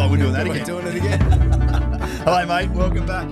we're doing that again. We're doing it again. Hello, mate. Welcome back.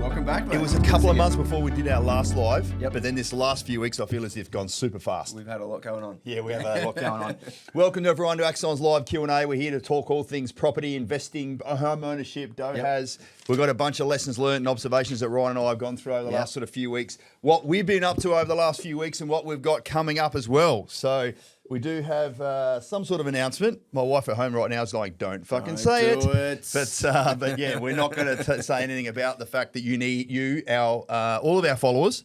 Welcome back, mate. It was a couple of months before we did our last live, Yep. but then this last few weeks I feel as if gone super fast. We've had a lot going on. Yeah, we have a lot going on. Welcome to everyone to Axon's live Q&A. We're here to talk all things property, investing, home ownership, DHOAS. We've got a bunch of lessons learned and observations that Ryan and I have gone through over the last sort of few weeks, what we've been up to over the last few weeks and what we've got coming up as well. So we do have some sort of announcement. My wife at home right now is like, don't fucking say it. But yeah, we're not going to say anything about the fact that all of our followers.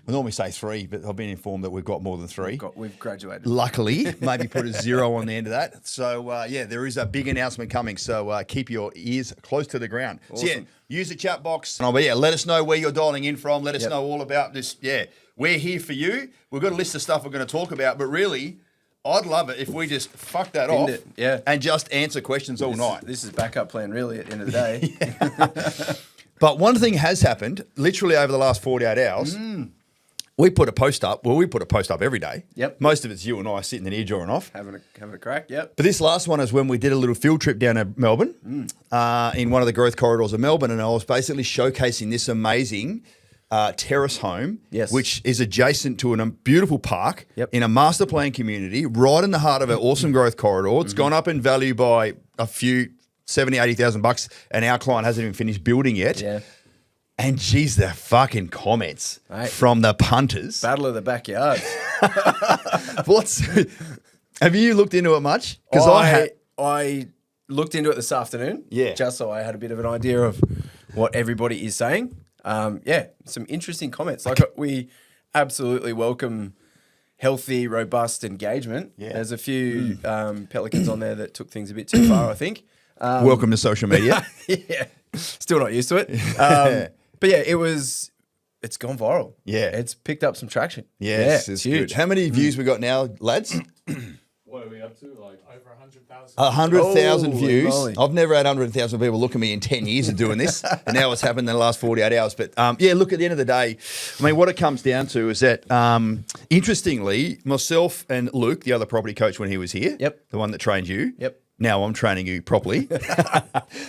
I normally say 3, but I've been informed that we've got more than 3. We've graduated. Luckily, maybe put a 0 on the end of that. So, there is a big announcement coming. So, keep your ears close to the ground. Awesome. So, use the chat box. Let us know where you're dialing in from. Let us know all about this. Yeah, we're here for you. We've got a list of stuff we're going to talk about, but really, I'd love it if we just fuck that off and just answer questions all night. This is backup plan, really, at the end of the day. But one thing has happened, literally over the last 48 hours. We put a post up. Well, we put a post up every day. Yep. Most of it's you and I sitting in here jawing off. Having a crack, yep. But this last one is when we did a little field trip down to Melbourne, in one of the growth corridors of Melbourne, and I was basically showcasing this amazing terrace home, which is adjacent to a beautiful park in a master plan community, right in the heart of an awesome growth corridor. It's gone up in value by a few $70,000-$80,000, and our client hasn't even finished building yet. Yeah. And geez, the fucking comments from the punters. Battle of the backyards. Have you looked into it much? Because I looked into it this afternoon. Yeah. Just so I had a bit of an idea of what everybody is saying. Some interesting comments. Like we absolutely welcome healthy, robust engagement. Yeah. There's a few pelicans on there that took things a bit too far, I think. Welcome to social media. Yeah. Still not used to it. But yeah, it's gone viral. Yeah. It's picked up some traction. Yes, it's huge. Good. How many views we got now, lads? What are we up to? Like over 100,000. 100,000 views. Moly. I've never had 100,000 people look at me in 10 years of doing this, and now it's happened in the last 48 hours. But look, at the end of the day, I mean, what it comes down to is that, interestingly, myself and Luke, the other property coach when he was here, the one that trained you, now I'm training you properly.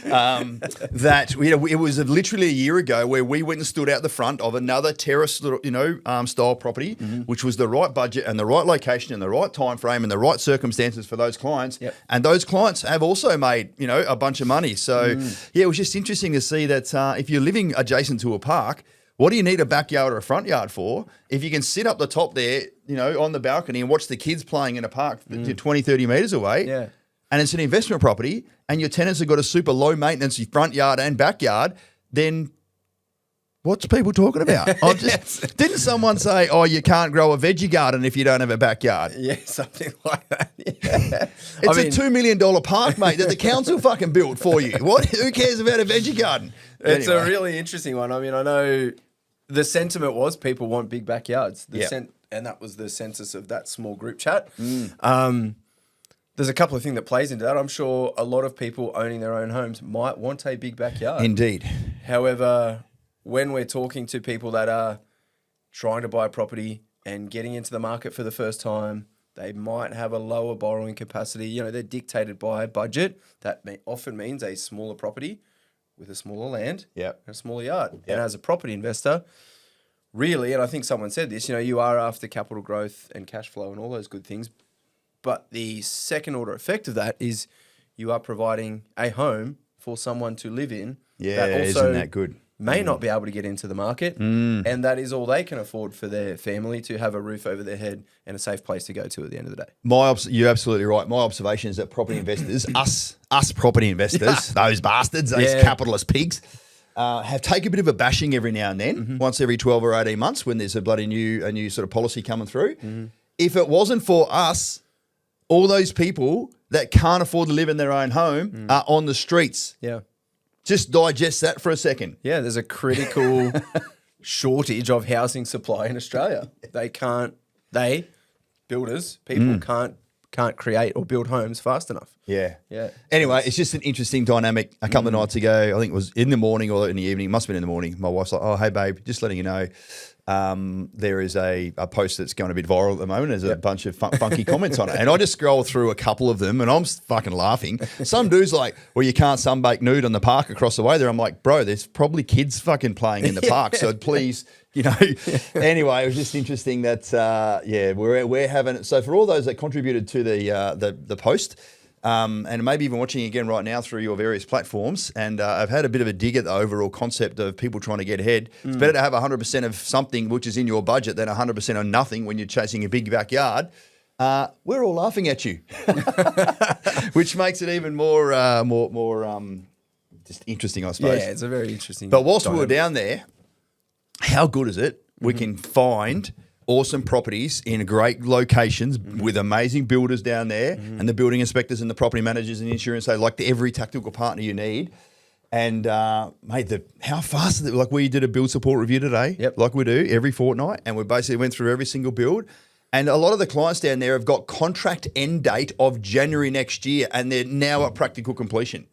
It was literally a year ago where we went and stood out the front of another terrace, style property, which was the right budget and the right location and the right time frame and the right circumstances for those clients. And those clients have also made, a bunch of money. So it was just interesting to see that if you're living adjacent to a park, what do you need a backyard or a front yard for? If you can sit up the top there, on the balcony and watch the kids playing in a park 20, 30 metres away. Yeah. And it's an investment property, and your tenants have got a super low maintenance front yard and backyard, then what's people talking about? Didn't someone say, you can't grow a veggie garden if you don't have a backyard? Yeah, something like that. Yeah. It's a $2 million park, mate, that the council fucking built for you. What? Who cares about a veggie garden? It's a really interesting one. I mean, I know the sentiment was people want big backyards. And that was the census of that small group chat. There's a couple of things that plays into that. I'm sure a lot of people owning their own homes might want a big backyard. Indeed. However, when we're talking to people that are trying to buy a property and getting into the market for the first time, they might have a lower borrowing capacity. They're dictated by budget. That often means a smaller property with a smaller land and a smaller yard. And as a property investor, really, and I think someone said this, you are after capital growth and cash flow and all those good things. But the second order effect of that is you are providing a home for someone to live in. Yeah, that also isn't that good? May not be able to get into the market. And that is all they can afford for their family, to have a roof over their head and a safe place to go to at the end of the day. You're absolutely right. My observation is that property investors, us property investors, those bastards, those capitalist pigs, have taken a bit of a bashing every now and then, once every 12 or 18 months when there's a new sort of policy coming through. If it wasn't for us, all those people that can't afford to live in their own home are on the streets. Yeah. Just digest that for a second. Yeah, there's a critical shortage of housing supply in Australia. People can't create or build homes fast enough. Yeah. Anyway, it's just an interesting dynamic. A couple of nights ago, I think it was in the morning or in the evening, it must have been in the morning, my wife's like, oh, hey, babe, just letting you know, there is a post that's going a bit viral at the moment. There's a bunch of funky comments on it. And I just scroll through a couple of them and I'm fucking laughing. Some dude's like, well, you can't sunbake nude on the park across the way there. I'm like, bro, there's probably kids fucking playing in the park. So please, you know. Anyway, it was just interesting that, we're having it. So for all those that contributed to the post, and maybe even watching again right now through your various platforms. And I've had a bit of a dig at the overall concept of people trying to get ahead. It's better to have 100% of something which is in your budget than 100% of nothing when you're chasing a big backyard. We're all laughing at you, which makes it even more just interesting, I suppose. Yeah, it's a very interesting. But whilst we were down there, how good is it? We can find awesome properties in great locations with amazing builders down there and the building inspectors and the property managers and the insurance, they like every tactical partner you need. And mate, how fast is it? Like we did a build support review today, like we do every fortnight, and we basically went through every single build. And a lot of the clients down there have got contract end date of January next year, and they're now at practical completion.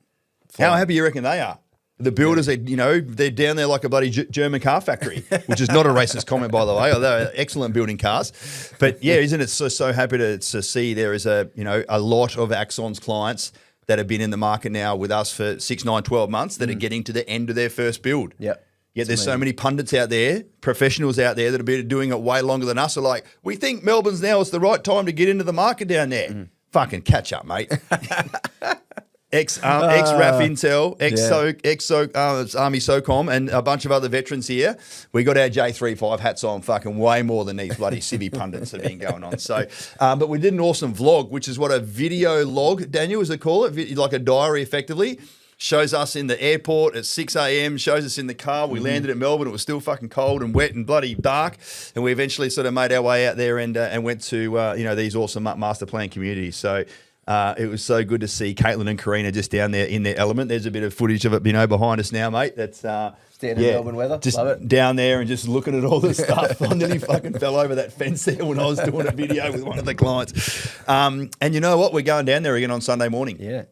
How happy you reckon they are? The builders, they're down there like a bloody German car factory, which is not a racist comment, by the way. They're excellent building cars. But yeah, isn't it so happy to see there is a lot of Axon's clients that have been in the market now with us for 6, 9, 12 months that are getting to the end of their first build. Yep. Yet there's so many pundits out there, professionals out there that have been doing it way longer than us are like, we think Melbourne's now is the right time to get into the market down there. Fucking catch up, mate. Ex-RAF Intel, Army SOCOM, and a bunch of other veterans here. We got our J35 hats on fucking way more than these bloody civvy pundits that have been going on. So, but we did an awesome vlog, which is what a video log, Daniel, as they call it, like a diary effectively. Shows us in the airport at 6 a.m, shows us in the car. We landed at Melbourne. It was still fucking cold and wet and bloody dark. And we eventually sort of made our way out there and went to, these awesome master plan communities. So, it was so good to see Caitlin and Karina just down there in their element. There's a bit of footage of it, behind us now, mate. That's standard Melbourne weather. Just love it. down there and just looking at all the stuff. I nearly fucking fell over that fence there when I was doing a video with one of the clients. And you know what? We're going down there again on Sunday morning. Yeah.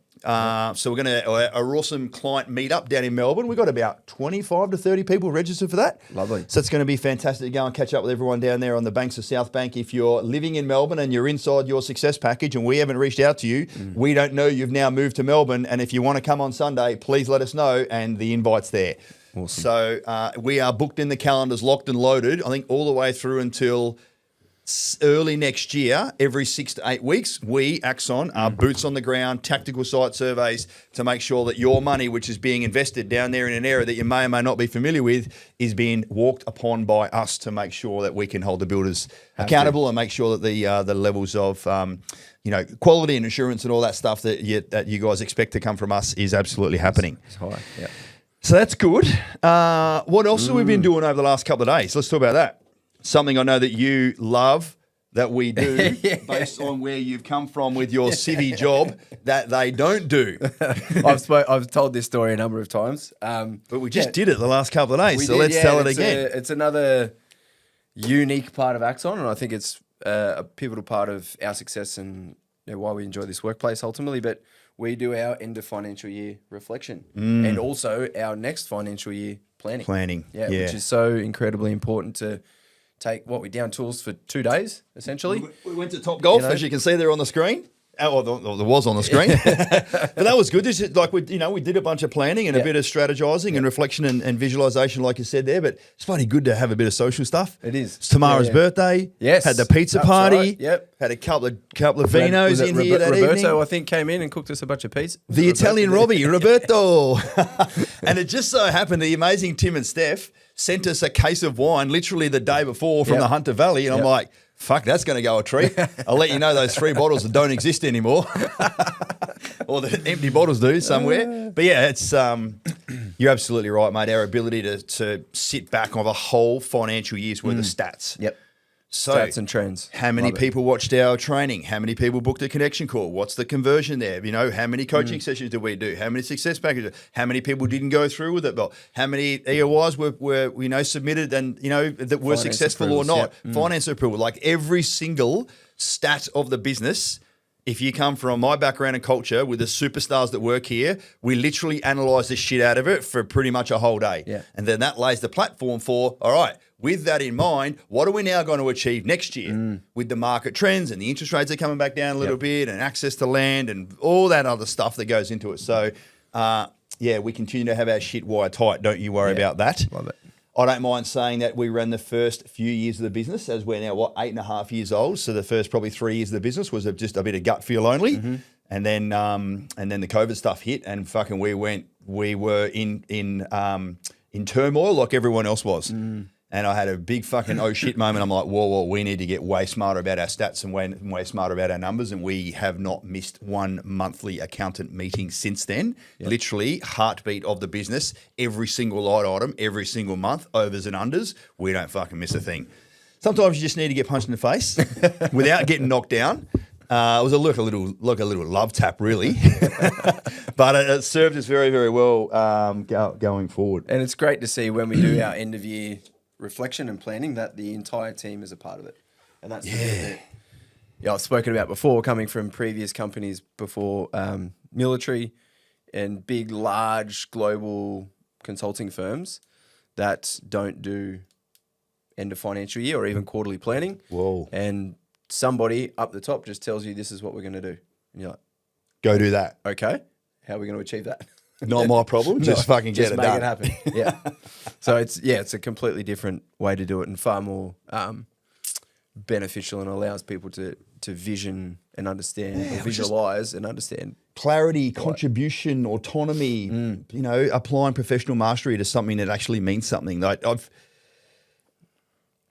So we're going to a awesome client meetup down in Melbourne. We've got about 25 to 30 people registered for that. Lovely. So it's going to be fantastic to go and catch up with everyone down there on the banks of South Bank. If you're living in Melbourne and you're inside your success package and we haven't reached out to you, we don't know you've now moved to Melbourne. And if you want to come on Sunday, please let us know. And the invite's there. Awesome. So we are booked in the calendars, locked and loaded, I think all the way through until early next year. Every 6 to 8 weeks, we, Axon, are boots on the ground, tactical site surveys to make sure that your money, which is being invested down there in an area that you may or may not be familiar with, is being walked upon by us to make sure that we can hold the builders accountable and make sure that the levels of quality and assurance and all that stuff that you guys expect to come from us is absolutely happening. It's high. Yeah. So that's good. What else have we been doing over the last couple of days? Let's talk about that. Something I know that you love that we do based on where you've come from with your civvy job that they don't do. I've told this story a number of times. But we just did it the last couple of days, so let's tell it again. It's another unique part of Axon, and I think it's a pivotal part of our success and why we enjoy this workplace ultimately. But we do our end of financial year reflection and also our next financial year planning. Yeah, which is so incredibly important to take we down tools for 2 days, essentially. We went to Top Golf, as you can see there on the screen. Oh, there was on the screen. But that was good. This is we did a bunch of planning and a bit of strategizing and reflection and visualization, like you said there. But it's bloody good to have a bit of social stuff. It is. It's Tamara's birthday. Yes. Had the pizza party. Right. Yep. Had a couple of vinos in here that evening. Roberto, I think, came in and cooked us a bunch of pizza. The Italian Robbie, Roberto. And it just so happened the amazing Tim and Steph sent us a case of wine literally the day before from the Hunter Valley. And I'm like, fuck, that's going to go a treat. I'll let you know those 3 bottles that don't exist anymore. Or the empty bottles do somewhere. But yeah, it's you're absolutely right, mate. Our ability to sit back on a whole financial year's worth of stats. Yep. So, stats and trends. How many people watched our training? How many people booked a connection call? What's the conversion there? How many coaching sessions did we do? How many success packages? How many people didn't go through with it? Well, how many EOIs were submitted and that were successful or not? Finance approval. Like every single stat of the business if you come from my background and culture with the superstars that work here, we literally analyse the shit out of it for pretty much a whole day. Yeah. And then that lays the platform for, all right, with that in mind, what are we now going to achieve next year with the market trends and the interest rates are coming back down a little bit and access to land and all that other stuff that goes into it. So, we continue to have our shit wired tight. Don't you worry about that. Love it. I don't mind saying that we ran the first few years of the business as we're now, 8.5 years old. So the first probably 3 years of the business was just a bit of gut feel only. And then the COVID stuff hit and fucking we were in turmoil like everyone else was. And I had a big fucking oh shit moment. I'm like, whoa, we need to get way smarter about our stats and way smarter about our numbers. And we have not missed one monthly accountant meeting since then. Literally, heartbeat of the business, every single line item, every single month, overs and unders. We don't fucking miss a thing. Sometimes you just need to get punched in the face without getting knocked down. It was a little love tap, really, but it served us very, very well going forward. And it's great to see when we do our end of year reflection and planning that the entire team is a part of it. And that's the bit that I've spoken about before, coming from previous companies before military and big, large global consulting firms that don't do end of financial year or even quarterly planning. Whoa. And somebody up the top just tells you this is what we're going to do. And you're like, go do that. okay, how are we going to achieve that? Not my problem. Just fucking get Just it make done. it happen. Yeah. So it's a completely different way to do it and far more beneficial and allows people to vision and understand or visualize and understand. Clarity, contribution, autonomy, applying professional mastery to something that actually means something.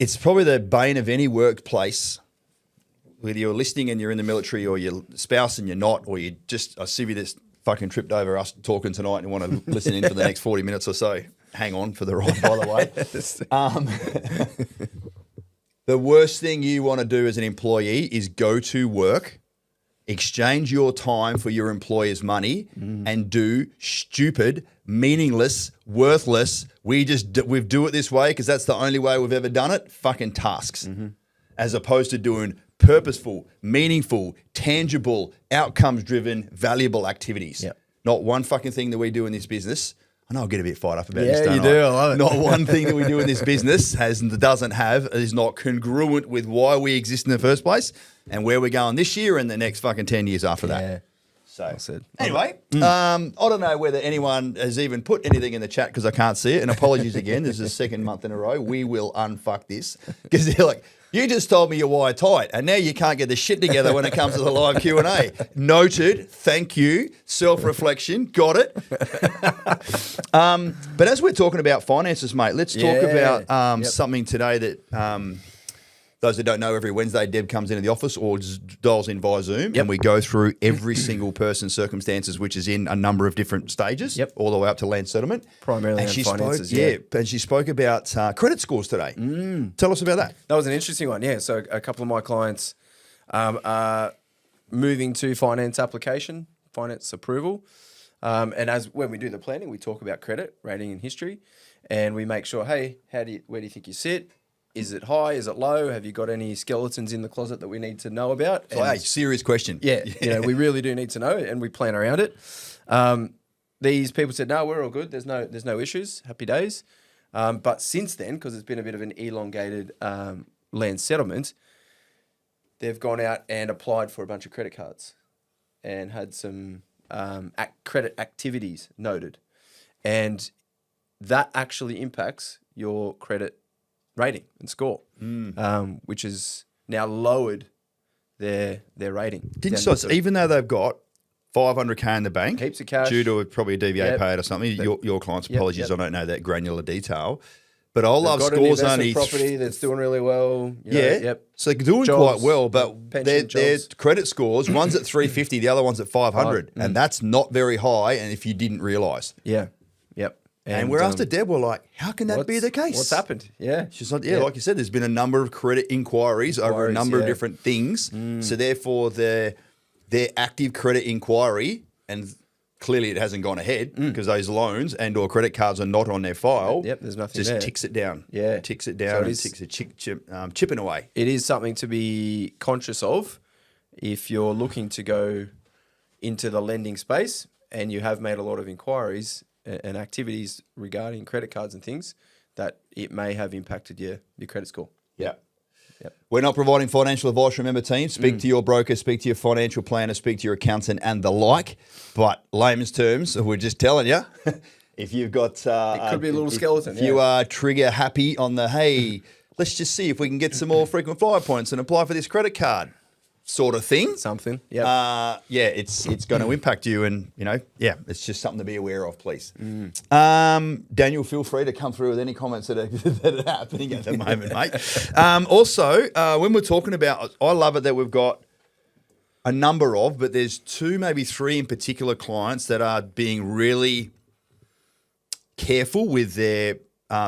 It's probably the bane of any workplace, whether you're listening and you're in the military or your spouse and you're not, or you just, I see you this fucking tripped over us talking tonight and want to listen in for the next 40 minutes or so. Hang on for the ride, by the way. The worst thing you want to do as an employee is go to work, exchange your time for your employer's money, and do stupid, meaningless, worthless, we do it this way because that's the only way we've ever done it, fucking tasks. As opposed to doing purposeful, meaningful, tangible, outcomes-driven, valuable activities. Yep. Not one fucking thing that we do in this business. I know I'll get a bit fired up about this, don't you do. I love it. Not one thing that we do in this business is not congruent with why we exist in the first place and where we're going this year and the next fucking 10 years after that. So Well said. anyway, I don't know whether anyone has even put anything in the chat because I can't see it. And apologies again. This is the second month in a row. We will unfuck this because they're like, you just told me you're wired tight, and now you can't get the shit together when it comes to the live Q&A. Noted. Thank you. Self-reflection. Got it. But as we're talking about finances, mate, let's talk about something today that those that don't know, every Wednesday, Deb comes into the office or just dials in via Zoom, and we go through every single person's circumstances, which is in a number of different stages, all the way up to land settlement. Primarily and on she finances, and she spoke about credit scores today. Tell us about that. That was an interesting one, yeah. So a couple of my clients are moving to finance application, finance approval. And when we do the planning, we talk about credit, rating and history, and we make sure, hey, where do you think you sit? Is it high? Is it low? Have you got any skeletons in the closet that we need to know about? So, hey, serious question. Yeah, we really do need to know, and we plan around it. These people said, no, we're all good. There's no issues. Happy days. But since then, because it's been a bit of an elongated land settlement, they've gone out and applied for a bunch of credit cards and had some credit activities noted. And that actually impacts your credit rating and score, which has now lowered their rating. Even though they've got $500K in the bank, heaps of cash, due to probably a DVA payout or something, your client's apologies, I don't know that granular detail, but I love scores only property that's doing really well. So they're doing Jobs, quite well, but their credit scores, one's at 350, the other one's at 500, and that's not very high. And if you didn't realise, And we're after Deb, we're like, how can that be the case? What's happened? Yeah. She's like, like you said, there's been a number of credit inquiries over a number of different things. So therefore, their active credit inquiry, and clearly it hasn't gone ahead because those loans and or credit cards are not on their file. There's nothing just there. Ticks it down. Ticks it down, So and ticks it chipping away. It is something to be conscious of if you're looking to go into the lending space and you have made a lot of inquiries and activities regarding credit cards and things, that it may have impacted your credit score. Yeah. Yep. We're not providing financial advice, remember, team. Speak to your broker, speak to your financial planner, speak to your accountant and the like. But layman's terms, we're just telling you, if you've got... it could be a little skeleton. If you are trigger happy on the, hey, let's just see if we can get some more frequent flyer points and apply for this credit card sort of thing. Something, yeah. It's going to impact you, and it's just something to be aware of, please. Daniel, feel free to come through with any comments that are happening at the moment, mate. Also, when we're talking about, I love it that we've got a number of, but there's 2, maybe 3 in particular clients that are being really careful with their,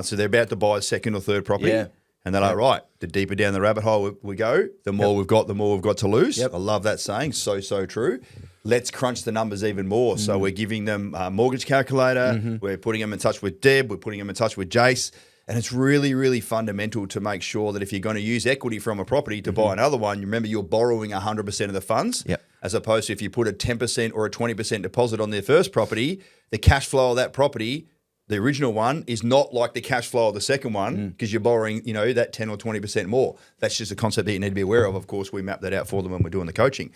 so they're about to buy a second or third property. Yeah. And they're like, right, the deeper down the rabbit hole we go, the more we've got, the more we've got to lose. Yep. I love that saying. So true. Let's crunch the numbers even more. So we're giving them a mortgage calculator. We're putting them in touch with Deb. We're putting them in touch with Jace. And it's really, really fundamental to make sure that if you're going to use equity from a property to buy another one, you remember you're borrowing 100% of the funds. Yep. As opposed to if you put a 10% or a 20% deposit on their first property, the cash flow of that property, the original one, is not like the cash flow of the second one because you're borrowing, that 10 or 20% more. That's just a concept that you need to be aware of. Of course, we map that out for them when we're doing the coaching.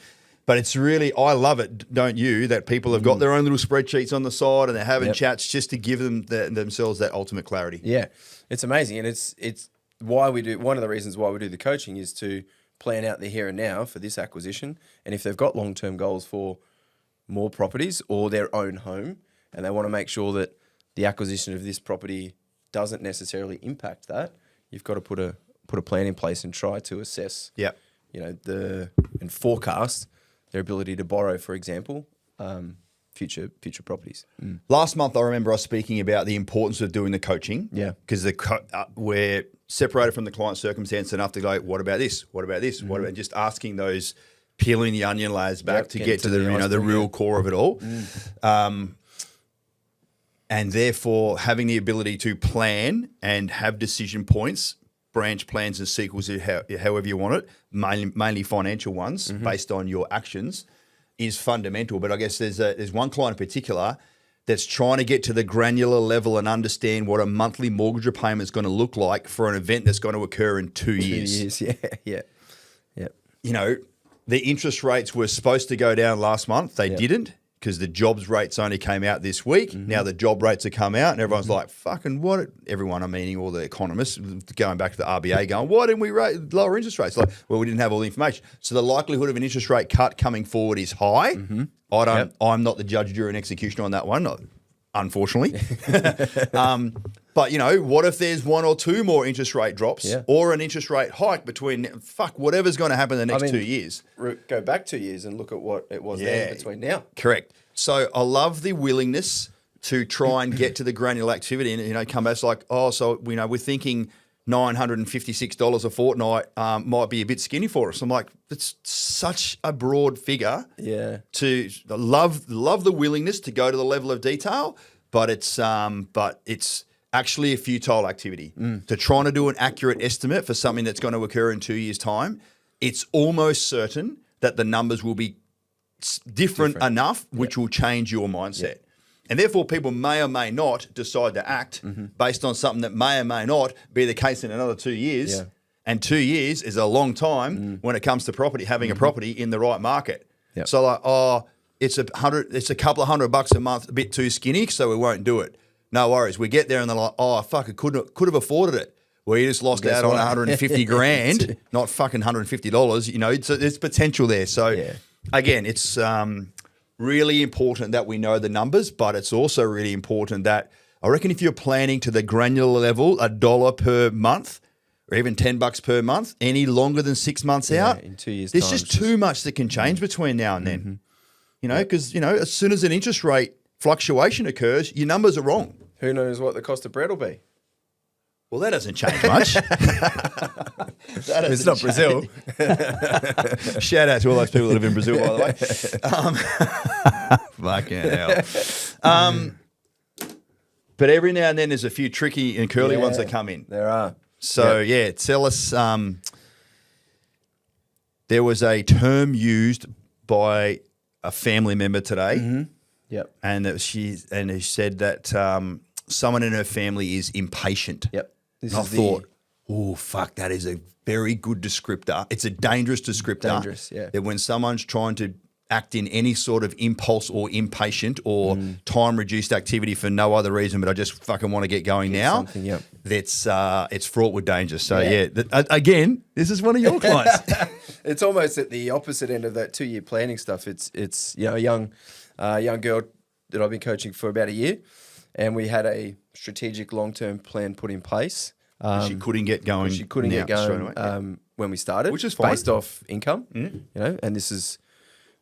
But it's really, I love it, don't you, that people have got their own little spreadsheets on the side and they're having chats just to give them themselves that ultimate clarity. Yeah, it's amazing. And it's why we do, one of the reasons why we do the coaching is to plan out the here and now for this acquisition. And if they've got long-term goals for more properties or their own home, and they want to make sure that the acquisition of this property doesn't necessarily impact that, you've got to put a plan in place and try to assess, and forecast their ability to borrow, for example, future properties. Last month, I remember us speaking about the importance of doing the coaching. Yeah. Because we're separated from the client circumstance enough to go, what about this? What about this? What about just asking those, peeling the onion layers back to get to the real core of it all. And therefore, having the ability to plan and have decision points, branch plans and sequels, however you want it, mainly financial ones, based on your actions, is fundamental. But I guess there's one client in particular that's trying to get to the granular level and understand what a monthly mortgage repayment is going to look like for an event that's going to occur in 2 years. 2 years, yeah. The interest rates were supposed to go down last month. They didn't, because the jobs rates only came out this week. Now the job rates have come out and everyone's like, fucking what? Everyone, I'm meaning all the economists, going back to the RBA going, why didn't we lower interest rates? Like, well, we didn't have all the information. So the likelihood of an interest rate cut coming forward is high. I'm not the judge, jury and executioner on that one, unfortunately. But, what if there's 1 or 2 more interest rate drops or an interest rate hike between, whatever's going to happen in the next 2 years? Go back 2 years and look at what it was then between now. Correct. So I love the willingness to try and get to the granular activity and, come back like, we're thinking $956 a fortnight might be a bit skinny for us. I'm like, it's such a broad figure. Yeah. To love the willingness to go to the level of detail, but it's actually a futile activity. To try to do an accurate estimate for something that's going to occur in 2 years' time, it's almost certain that the numbers will be different enough, which will change your mindset. And therefore, people may or may not decide to act based on something that may or may not be the case in another 2 years. Yeah. And 2 years is a long time when it comes to property, having a property in the right market. Yep. So it's a couple of $100 a month, a bit too skinny, so we won't do it. No worries. We get there and they're like, I could have afforded it. Well, you just lost out on 150 grand, not fucking $150. So there's potential there. So again, it's really important that we know the numbers, but it's also really important that I reckon if you're planning to the granular level, $1 per month or even $10 per month, any longer than 6 months out, in 2 years' there's time, just too much that can change between now and then. Because as soon as an interest rate fluctuation occurs, your numbers are wrong. Who knows what the cost of bread will be? Well, that doesn't change much. It's not Brazil. Shout out to all those people that live in Brazil, by the way. Fucking hell. But every now and then there's a few tricky and curly ones that come in. There are. So, tell us. There was a term used by a family member today, Yep. and she said that someone in her family is impatient. Yep. And I thought, oh, fuck, that is a very good descriptor. It's a dangerous descriptor. Dangerous, yeah. That when someone's trying to act in any sort of impulse or impatient or time-reduced activity for no other reason, but I just fucking want to get going now, yep. that's it's fraught with danger. So, again, this is one of your clients. It's almost at the opposite end of that 2-year planning stuff. It's a young girl that I've been coaching for about a year, and we had a strategic long-term plan put in place. She couldn't get going. She couldn't get going when we started, which is fine. Based off income, and this is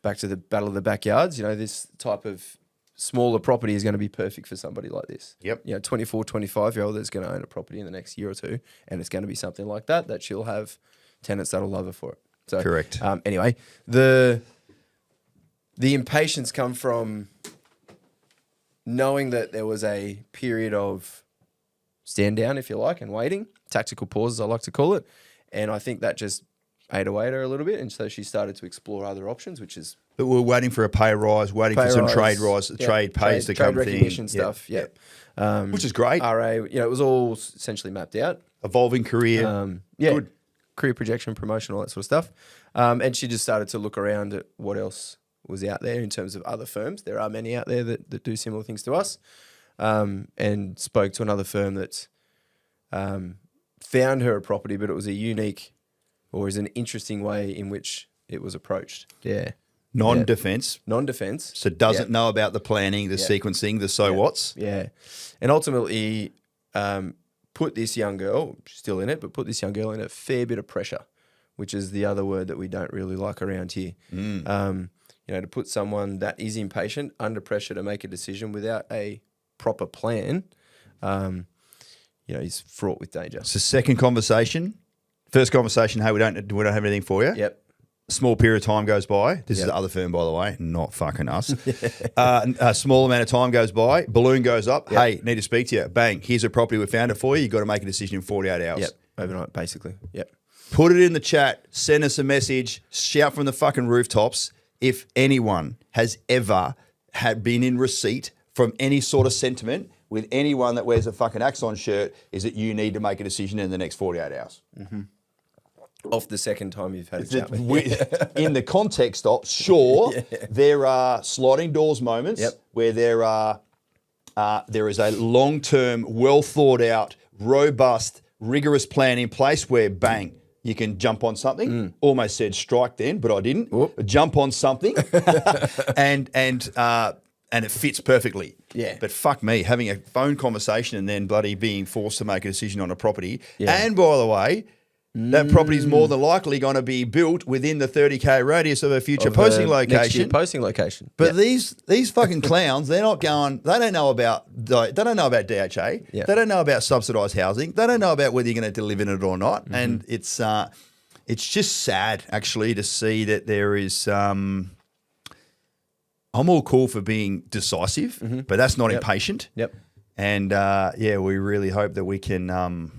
back to the battle of the backyards. This type of smaller property is going to be perfect for somebody like this. Yep. 24, 25-year-old that's going to own a property in the next year or two, and it's going to be something like that she'll have tenants that'll love her for it. So correct. Anyway, the impatience come from knowing that there was a period of stand down, if you like, and waiting, tactical pauses, I like to call it. And I think that just ate away at her a little bit. And so she started to explore other options, which is... But we're waiting for a pay rise, waiting for some trade pays to come trade recognition stuff, which is great. RA, it was all essentially mapped out. Evolving career. Good. Career projection, promotion, all that sort of stuff. And she just started to look around at what else was out there in terms of other firms. There are many out there that do similar things to us. And spoke to another firm that found her a property, but it was a unique or is an interesting way in which it was approached. Yeah. Non-defense. Non-defense. So doesn't know about the planning, the sequencing, the so-whats. Yeah. And ultimately put this young girl, she's still in it, but put this young girl in a fair bit of pressure, which is the other word that we don't really like around here. To put someone that is impatient under pressure to make a decision without a proper plan, is fraught with danger. So second conversation. First conversation, hey, we don't have anything for you. Yep. A small period of time goes by. This is the other firm, by the way, not fucking us. A small amount of time goes by. Balloon goes up. Yep. Hey, need to speak to you. Bang. Here's a property we found it for you. You've got to make a decision in 48 hours. Yep. Overnight, basically. Yep. Put it in the chat. Send us a message. Shout from the fucking rooftops if anyone has ever been in receipt from any sort of sentiment with anyone that wears a fucking Axon shirt is that you need to make a decision in the next 48 hours. Mm-hmm. Off the second time you've had a chat with in the context of, there are sliding doors moments where there is a long-term, well-thought-out, robust, rigorous plan in place where, bang, you can jump on something. Almost said strike then, but I didn't. Whoop. Jump on something and it fits perfectly. Yeah. But fuck me, having a phone conversation and then bloody being forced to make a decision on a property. Yeah. And by the way, that property is more than likely going to be built within the 30k radius of a future posting location. Next year posting location. But these fucking clowns, they're not going. They don't know about DHA. Yeah. They don't know about subsidised housing. They don't know about whether you're going to live in it or not. Mm-hmm. And it's just sad actually to see that there is. I'm all cool for being decisive, but that's not impatient. Yep. And we really hope that we can.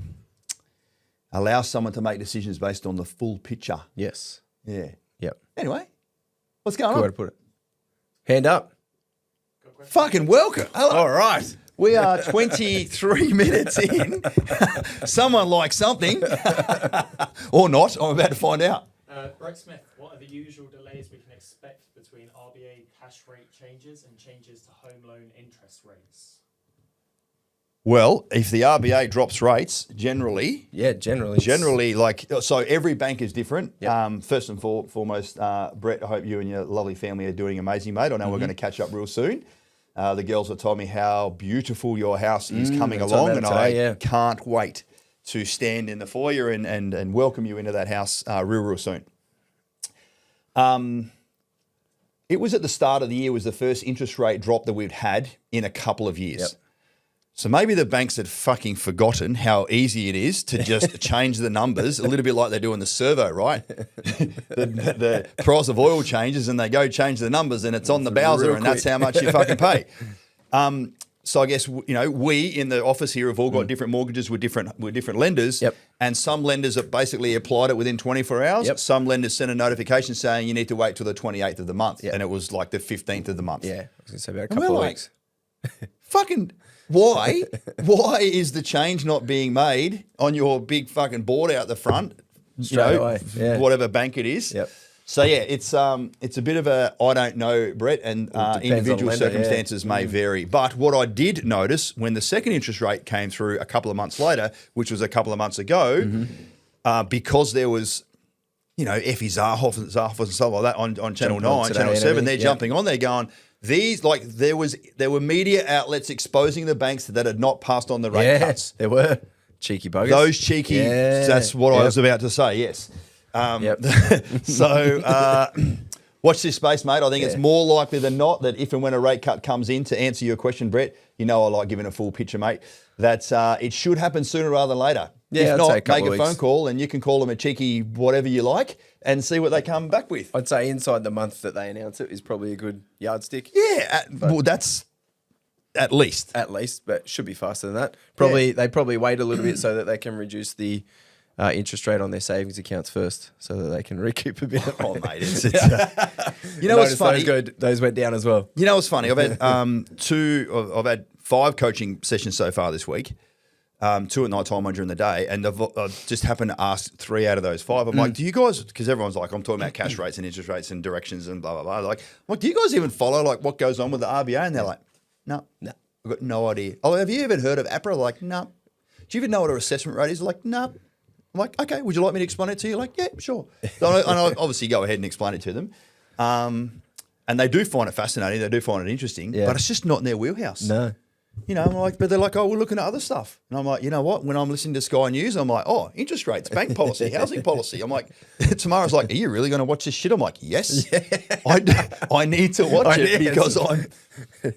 Allow someone to make decisions based on the full picture. Yes. Yeah. Yep. Anyway, what's going Good on? way to put it. Hand up. Fucking welcome. Hello. All right. We are 23 minutes in. Someone likes something. Or not. I'm about to find out. Brett Smith, what are the usual delays we can expect between RBA cash rate changes and changes to home loan interest rates? Well, if the RBA drops rates, generally, so every bank is different. Yep. First and foremost, Brett, I hope you and your lovely family are doing amazing, mate. I know we're going to catch up real soon. The girls have told me how beautiful your house is coming along, and I can't wait to stand in the foyer and welcome you into that house real soon. It was at the start of the year was the first interest rate drop that we've had in a couple of years. Yep. So maybe the banks had fucking forgotten how easy it is to just change the numbers, a little bit like they do in the servo, right? the price of oil changes and they go change the numbers and it's on the Bowser and that's how much you fucking pay. So I guess we in the office here have all got different mortgages with different lenders. Yep. And some lenders have basically applied it within 24 hours. Yep. Some lenders sent a notification saying you need to wait till the 28th of the month, and it was like the 15th of the month. Yeah, I was going to say about a And couple we're of like, weeks. Fucking why? Why is the change not being made on your big fucking board out the front? Straight away, yeah. Whatever bank it is. Yep. So yeah, it's a bit of a I don't know, Brett, and depends on individual lender, circumstances may vary. But what I did notice when the second interest rate came through a couple of months later, which was a couple of months ago, because there was, Effie Zarhoff and stuff like that on Channel Jumping on 9, Today Channel and 7, everything, they're yeah. jumping on there going, there were media outlets exposing the banks that had not passed on the rate cuts. There were cheeky buggers. Those cheeky, that's what I was about to say, yes. So watch this space, mate. I think it's more likely than not that if and when a rate cut comes in, to answer your question, Brett, I like giving a full picture, mate, that it should happen sooner rather than later. Yeah, if I'd not, say a couple make a of phone weeks. call and you can call them a cheeky whatever you like and see what they come back with. I'd say inside the month that they announce it is probably a good yardstick. Yeah, well, that's at least. At least, but should be faster than that. They probably wait a little bit so that they can reduce the interest rate on their savings accounts first, so that they can recoup a bit. Oh, mate, it's what's funny? Those went down as well. You know what's funny? I've had I've had 5 coaching sessions so far this week. 2 at night time, 1 during the day, and I've just happened to ask 3 out of those 5. I'm like, do you guys? Because everyone's like, I'm talking about cash rates and interest rates and directions and blah blah blah. Like, do you guys even follow like what goes on with the RBA? And they're like, no, I've got no idea. Oh, have you even heard of APRA? Like, no. Do you even know what our assessment rate is? Like, no. I'm like, okay, would you like me to explain it to you? Like, yeah, sure. So I obviously go ahead and explain it to them. And they do find it fascinating. They do find it interesting, but it's just not in their wheelhouse. No. I'm like, but they're like, oh, we're looking at other stuff. And I'm like, you know what? When I'm listening to Sky News, I'm like, oh, interest rates, bank policy, housing policy. I'm like, tomorrow's like, are you really going to watch this shit? I'm like, yes. I need to watch it because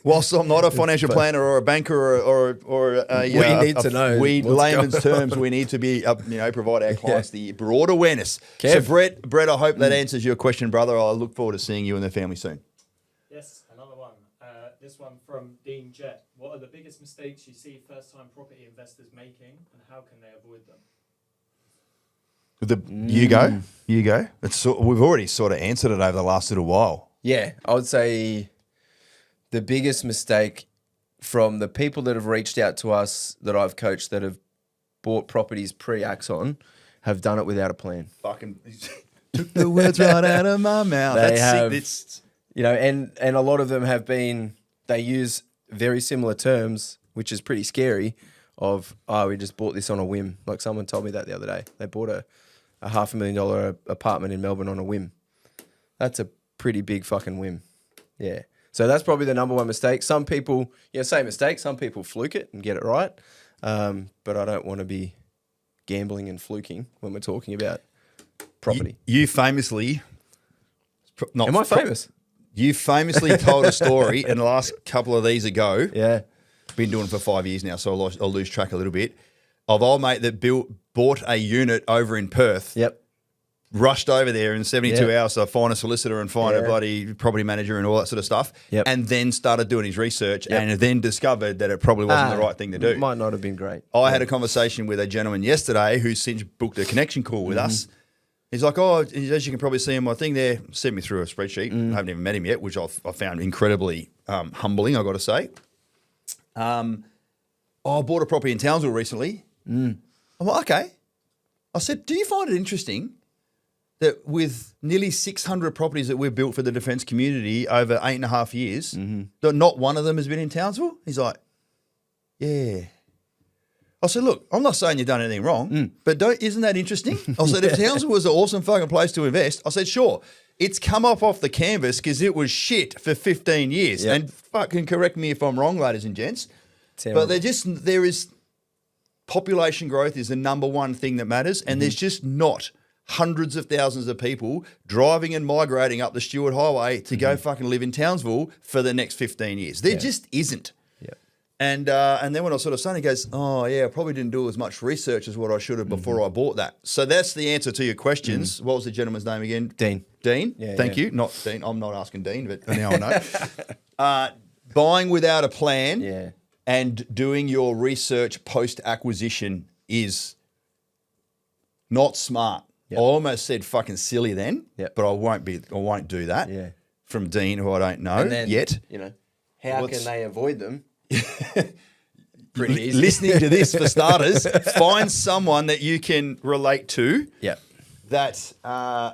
whilst I'm not a financial planner or a banker or a We need to know what's layman's going terms, we need to be, provide our clients the broad awareness. So Brett, I hope that answers your question, brother. I look forward to seeing you and the family soon. Yes, another one. This one from Dean Jett. What are the biggest mistakes you see first-time property investors making, and how can they avoid them? You go. We've already sort of answered it over the last little while. Yeah, I would say the biggest mistake from the people that have reached out to us that I've coached that have bought properties pre-Axon have done it without a plan. Fucking took the words right out of my mouth. They have, and a lot of them have been, they use very similar terms, which is pretty scary, of, we just bought this on a whim. Like someone told me that the other day. They bought a $500,000 apartment in Melbourne on a whim. That's a pretty big fucking whim. Yeah. So that's probably the number one mistake. Some people, same mistake. Some people fluke it and get it right. But I don't want to be gambling and fluking when we're talking about property. You famously... Am I famous? You famously told a story in the last couple of these ago. Yeah. Been doing it for 5 years now, so I'll lose track a little bit. Of old mate that bought a unit over in Perth. Yep. Rushed over there in 72 hours to find a solicitor and find a bloody property manager and all that sort of stuff. Yep. And then started doing his research and then discovered that it probably wasn't the right thing to do. Might not have been great. I had a conversation with a gentleman yesterday who's since booked a connection call with us. He's like, as you can probably see in my thing there, sent me through a spreadsheet. I haven't even met him yet, which I found incredibly humbling, I've got to say. I bought a property in Townsville recently. I'm like, okay. I said, do you find it interesting that with nearly 600 properties that we've built for the defence community over 8.5 years, that not one of them has been in Townsville? He's like, yeah. I said, look, I'm not saying you've done anything wrong, but isn't that interesting? I said, if Townsville was an awesome fucking place to invest, I said, sure. It's come up off the canvas because it was shit for 15 years. Yep. And fucking correct me if I'm wrong, ladies and gents. Terrible. But there is population growth is the number one thing that matters, and there's just not hundreds of thousands of people driving and migrating up the Stewart Highway to go fucking live in Townsville for the next 15 years. There just isn't. And then when I sort of saying, he goes, oh, yeah, I probably didn't do as much research as what I should have before I bought that. So that's the answer to your questions. What was the gentleman's name again? Dean. Dean? Yeah, Thank you. Not Dean. I'm not asking Dean, but now I know. Buying without a plan. Yeah. and doing your research post-acquisition is not smart. Yep. I almost said fucking silly then, Yep. but I won't do that. Yeah. From Dean, who I don't know And then, yet. you know, how What's- can they avoid them? Pretty easy. Listening to this for starters, find someone that you can relate to Yeah. that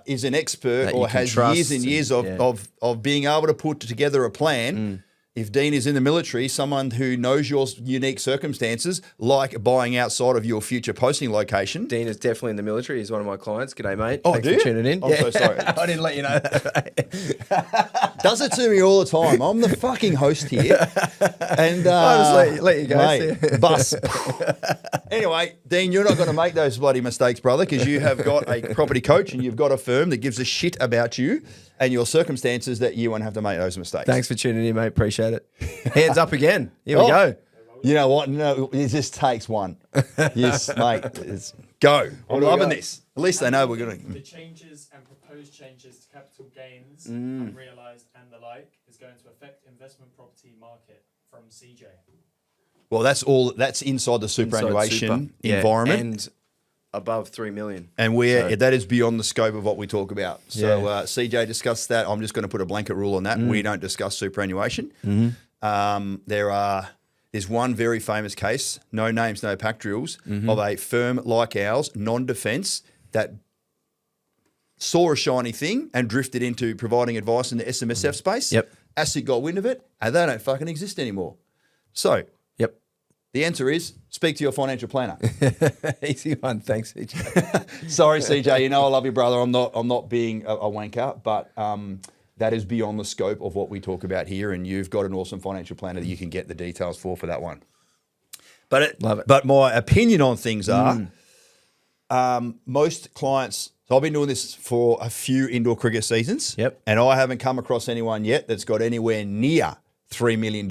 is an expert That you or can has trust years and years and- of being able to put together a plan. If Dean is in the military, someone who knows your unique circumstances, like buying outside of your future posting location. Dean is definitely in the military. He's one of my clients. G'day, mate. Oh, Thanks do for you? tuning in. I'm so sorry. I didn't let you know that. Does it to me all the time. I'm the fucking host here. And I'll just let you go. Mate, bus. Anyway, Dean, you're not going to make those bloody mistakes, brother, because you have got a property coach and you've got a firm that gives a shit about you and your circumstances that you won't have to make those mistakes. Thanks for tuning in, mate. Appreciate it. Hands up again. Here we go. You know what? No, it just takes one. Yes, mate. Go. I'm do we loving got? this. At least they know we're going The to. changes and proposed changes to capital gains, unrealised and the like, is going to affect investment property market from CJ. Well, that's inside the superannuation Yeah, environment. and above 3 million. And that is beyond the scope of what we talk about. So Yeah. CJ discussed that. I'm just going to put a blanket rule on that. We don't discuss superannuation. There's one very famous case, no names, no pack drills, of a firm like ours, non-defence, that saw a shiny thing and drifted into providing advice in the SMSF space. Yep. ASIC got wind of it, and they don't fucking exist anymore. So Yep. the answer is speak to your financial planner. Easy one. Thanks, CJ. Sorry, CJ. You know I love you, brother. I'm not being a wanker, but that is beyond the scope of what we talk about here, and you've got an awesome financial planner that you can get the details for that one. But Love it. But my opinion on things are most clients. So I've been doing this for a few indoor cricket seasons. Yep. And I haven't come across anyone yet that's got anywhere near $3 million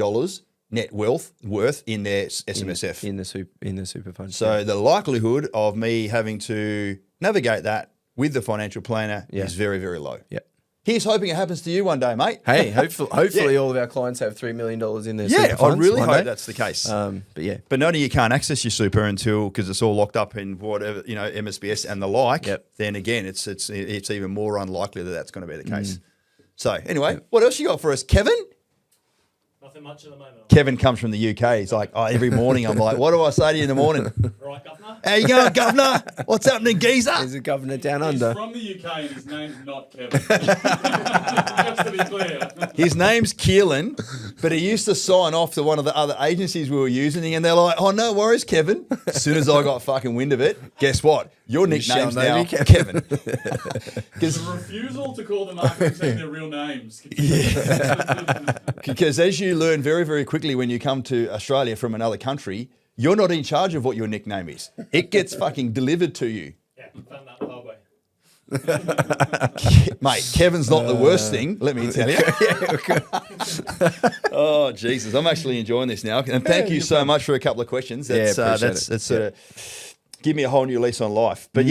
net worth in their SMSF. in the super fund. So the likelihood of me having to navigate that with the financial planner is very, very low. Yep. Here's hoping it happens to you one day, mate. Hey, hopefully all of our clients have $3 million in their super Yeah, I funds really one hope day. that's the case. But yeah. But not only you can't access your super until because it's all locked up in whatever MSBS and the like. Yep. Then again, it's even more unlikely that that's going to be the case. So anyway, what else you got for us, Kevin? Nothing much at the moment. Kevin comes from the UK. He's like, every morning I'm like, what do I say to you in the morning? Right, Governor? How you going, Governor? What's happening, geezer? He's a governor down He's under. from the UK and his name's not Kevin. Just to be clear. His name's Keelan, but he used to sign off to one of the other agencies we were using, and they're like, oh, no worries, Kevin. As soon as I got fucking wind of it, guess what? Your nickname's shall know now me, Kevin. The refusal to call the marketing team their real names. Because as you learn very, very quickly when you come to Australia from another country, you're not in charge of what your nickname is. It gets fucking delivered to you. Yeah, found that the hard way. Mate, Kevin's not the worst thing, let me tell you. Oh, Jesus. I'm actually enjoying this now. And thank you so much for a couple of questions. That's, appreciate it. give me a whole new lease on life. But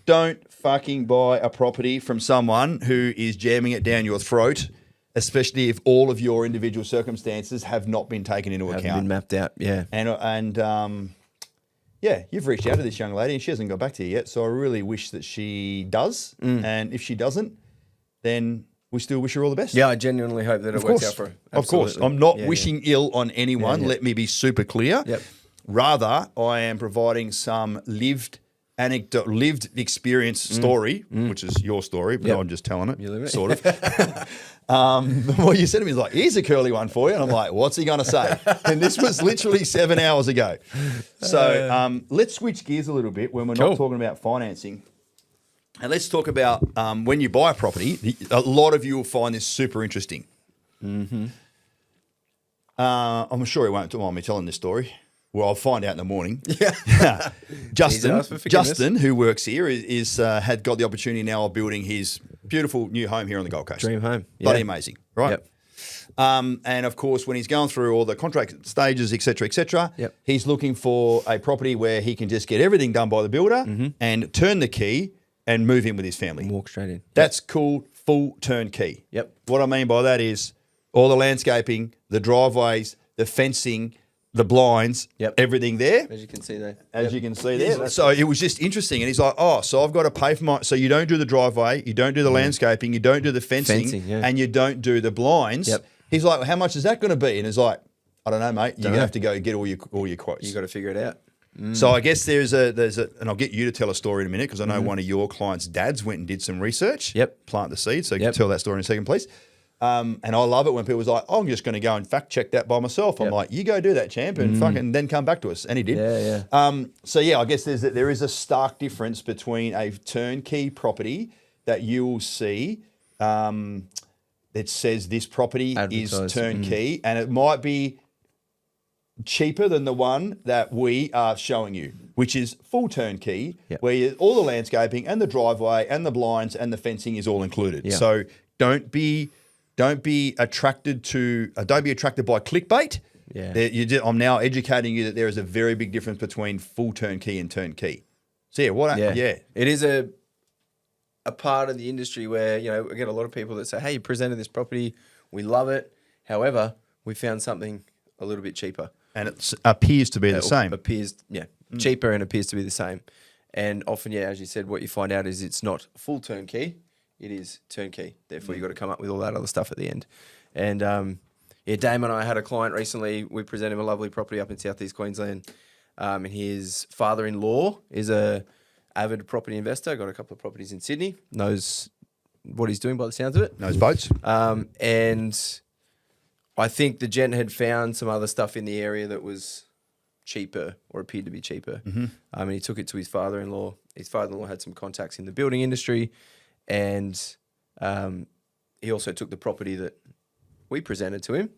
don't fucking buy a property from someone who is jamming it down your throat, especially if all of your individual circumstances have not been taken into Haven't account. been mapped out. Yeah. And you've reached out to this young lady and she hasn't got back to you yet. So I really wish that she does. And if she doesn't, then we still wish her all the best. Yeah, I genuinely hope that it works out for her. Of course. Absolutely. I'm not Yeah, wishing ill on anyone. Yeah. Let me be super clear. Yep. Rather, I am providing some lived experience story, which is your story, but Yep. I'm just telling it, You live it. sort of. What you said to me is like, here's a curly one for you. And I'm like, what's he going to say? And this was literally 7 hours ago. So let's switch gears a little bit when we're not talking about financing. And let's talk about when you buy a property. A lot of you will find this super interesting. Mm-hmm. I'm sure he won't mind me telling this story. Well, I'll find out in the morning. Yeah. Justin, who works here, had got the opportunity now of building his beautiful new home here on the Gold Coast. Dream home. Yeah. Bloody amazing, right? Yep. And of course, when he's going through all the contract stages, et cetera, Yep. he's looking for a property where he can just get everything done by the builder and turn the key and move in with his family. Walk straight in. That's called full turnkey. Yep. What I mean by that is all the landscaping, the driveways, the fencing, the blinds, Yep. everything there. As you can see there. As you can see there. So it was just interesting. And he's like, oh, so I've got to pay for so you don't do the driveway, you don't do the landscaping, you don't do the fencing, yeah. and you don't do the blinds. Yep. He's like, well, how much is that going to be? And he's like, I don't know, mate. You're going to have to go get all your quotes. You got to figure it out. So I guess there's a, and I'll get you to tell a story in a minute because I know one of your clients' dads went and did some research. Yep. Plant the seed. So you can tell that story in a second, please. And I love it when people was like, oh, I'm just going to go and fact check that by myself. I'm like, you go do that, champ, and fucking then come back to us. And he did. Yeah. So yeah, I guess there is a stark difference between a turnkey property that you will see that says this property is Advertised. turnkey, and it might be cheaper than the one that we are showing you, which is full turnkey, where all the landscaping and the driveway and the blinds and the fencing is all included. Yeah. So don't be attracted to don't be attracted by clickbait. Yeah. I'm now educating you that there is a very big difference between full turnkey and turnkey. So yeah, It is a part of the industry where, you know, we get a lot of people that say, hey, you presented this property, we love it. However, we found something a little bit cheaper. and it appears to be the same. Appears, cheaper and appears to be the same. And often, as you said, what you find out is it's not full turnkey, it is turnkey. Therefore, you've got to come up with all that other stuff at the end. And Damon and I had a client recently. We presented him a lovely property up in southeast Queensland. And his father-in-law is a avid property investor. Got a couple of properties in Sydney. Knows what he's doing by the sounds of it. Knows boats. And I think the gent had found some other stuff in the area that was cheaper or appeared to be cheaper. And he took it to his father-in-law. His father-in-law had some contacts in the building industry, and he also took the property that we presented to him.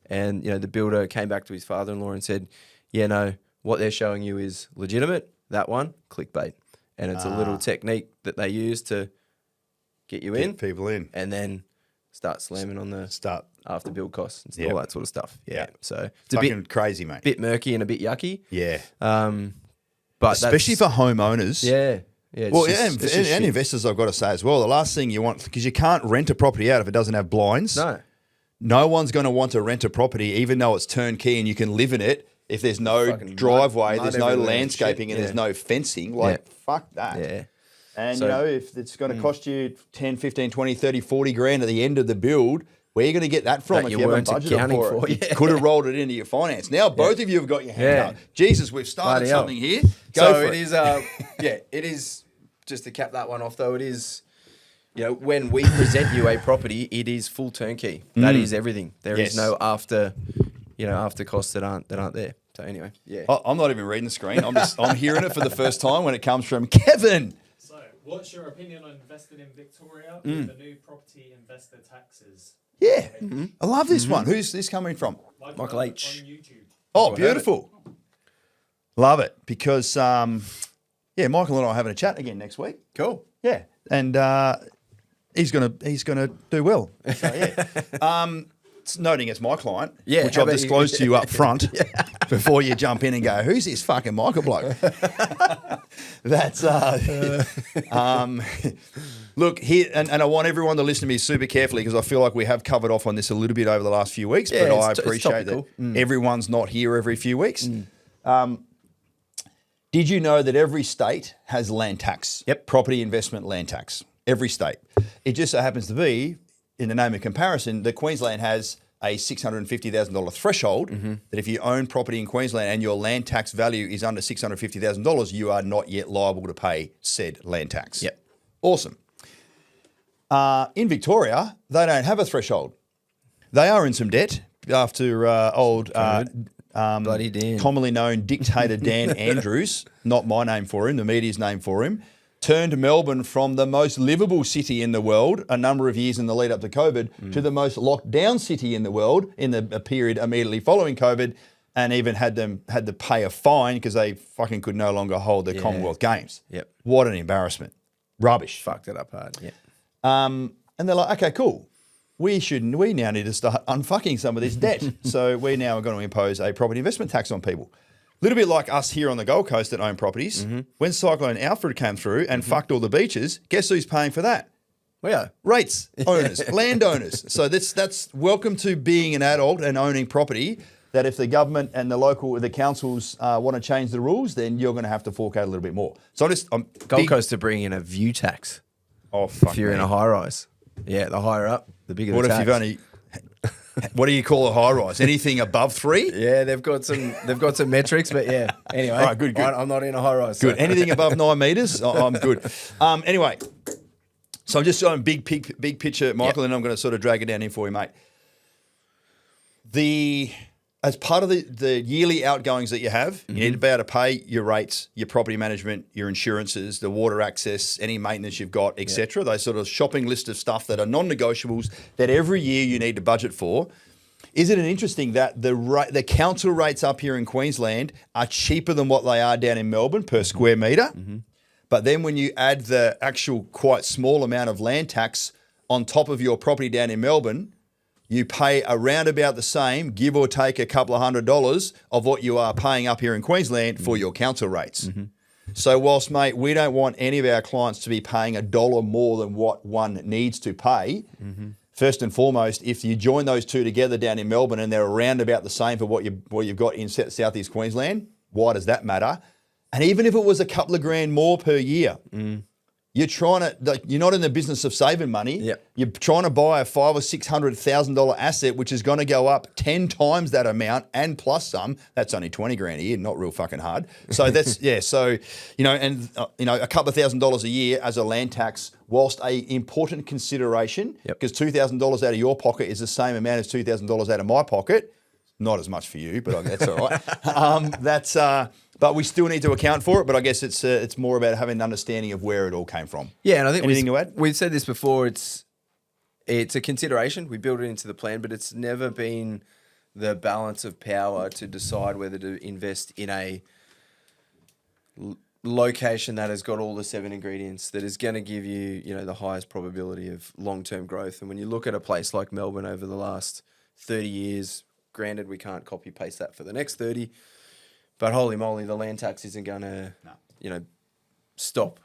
And, you know, the builder came back to his father-in-law and said, yeah, no, what they're showing you is legitimate. That one, clickbait. And it's a little technique that they use to get you in. Get people in. And then start slamming on the after build costs and all that sort of stuff. Yeah. So it's Fucking a crazy, mate. bit murky and a bit yucky. Yeah. But Especially for homeowners. Yeah. Yeah. Well, it's just and shit. investors, I've got to say as well, the last thing you want, because you can't rent a property out if it doesn't have blinds. No. No one's going to want to rent a property, even though it's turnkey and you can live in it, if there's no Fucking driveway, mud there's no everywhere and landscaping, shit. and there's no fencing. Like, Yeah. fuck that. Yeah. And, So- you know, if it's going to cost you 10, 15, 20, 30, 40 grand at the end of the build, where are you going to get that from That if you you haven't weren't budgeted accounting for for, it? yeah. You could have rolled it into your finance. Now both of you have got your hand Yeah. up. Jesus, we've started Bloody hell. something here. Go So for it is, it is, just to cap that one off though, it is, you know, when we present you a property, it is full turnkey. That is everything. There is Yes. no after costs that aren't there. So anyway, yeah. I'm not even reading the screen. I'm hearing it for the first time when it comes from Kevin. So, what's your opinion on investing in Victoria with the new property investor taxes? Yeah, I love this one. Who's this coming from? Michael H. On YouTube. Oh, beautiful. Love it because, Michael and I are having a chat again next week. Cool. Yeah, and he's gonna do well. So, yeah. It's noting it's my client, Yeah, which how I've about you? disclosed to you up front before you jump in and go, "Who's this fucking Michael bloke?" That's look here, and I want everyone to listen to me super carefully because I feel like we have covered off on this a little bit over the last few weeks, Yeah, but I it's appreciate that topical. everyone's not here every few weeks. Did you know that every state has land tax? Yep. Property investment land tax. Every state. It just so happens to be, in the name of comparison, that Queensland has a $650,000 threshold that if you own property in Queensland and your land tax value is under $650,000, you are not yet liable to pay said land tax. Yep. Awesome. In Victoria, they don't have a threshold. They are in some debt after old Bloody Dan. commonly known dictator Dan Andrews, not my name for him, the media's name for him, turned Melbourne from the most livable city in the world a number of years in the lead up to COVID to the most locked down city in the world in the period immediately following COVID, and even had to pay a fine because they fucking could no longer hold the Commonwealth Games. Yep. What an embarrassment. Rubbish. Fucked it up hard. Yeah. And they're like, okay, cool. We now need to start unfucking some of this debt. So we now are going to impose a property investment tax on people. A little bit like us here on the Gold Coast that own properties. When Cyclone Alfred came through and fucked all the beaches, guess who's paying for that? We are. Rates owners, landowners. So that's welcome to being an adult and owning property. that if the government and the councils want to change the rules, then you're going to have to fork out a little bit more. So I'm Gold Coast are bringing in a view tax Oh, fuck if you're in a high rise. Yeah, the higher up, the bigger What the if tax. you've only... What do you call a high rise? Anything above 3? Yeah, they've got some metrics, but yeah. Anyway, All right, good. I'm not in a high rise. Good. So. Anything above 9 meters, I'm good. Anyway, so I'm just showing big picture, Michael, and I'm going to sort of drag it down in for you, mate. As part of the yearly outgoings that you have, you need to be able to pay your rates, your property management, your insurances, the water access, any maintenance you've got, etc. Those sort of shopping list of stuff that are non-negotiables that every year you need to budget for. Isn't it interesting that the council rates up here in Queensland are cheaper than what they are down in Melbourne per square metre? But then when you add the actual quite small amount of land tax on top of your property down in Melbourne, you pay around about the same, give or take a couple of $100 of what you are paying up here in Queensland for your council rates. So whilst, mate, we don't want any of our clients to be paying $1 more than what one needs to pay, first and foremost, if you join those two together down in Melbourne and they're around about the same for what you've got in Southeast Queensland, why does that matter? And even if it was a couple of grand more per year, you're not in the business of saving money. Yep. You're trying to buy a $500,000 or $600,000 asset, which is going to go up 10 times that amount and plus some. That's only 20 grand a year, not real fucking hard. So that's So and a couple of $1,000s a year as a land tax, whilst a important consideration, because $2,000 out of your pocket is the same amount as $2,000 out of my pocket. Not as much for you, but that's all right. But we still need to account for it. But I guess it's more about having an understanding of where it all came from. Yeah, and I think anything to add? We've said this before. It's a consideration. We build it into the plan, but it's never been the balance of power to decide whether to invest in a location that has got all the 7 ingredients that is going to give you, the highest probability of long-term growth. And when you look at a place like Melbourne over the last 30 years, granted we can't copy paste that for the next 30. But holy moly, the land tax isn't going to, stop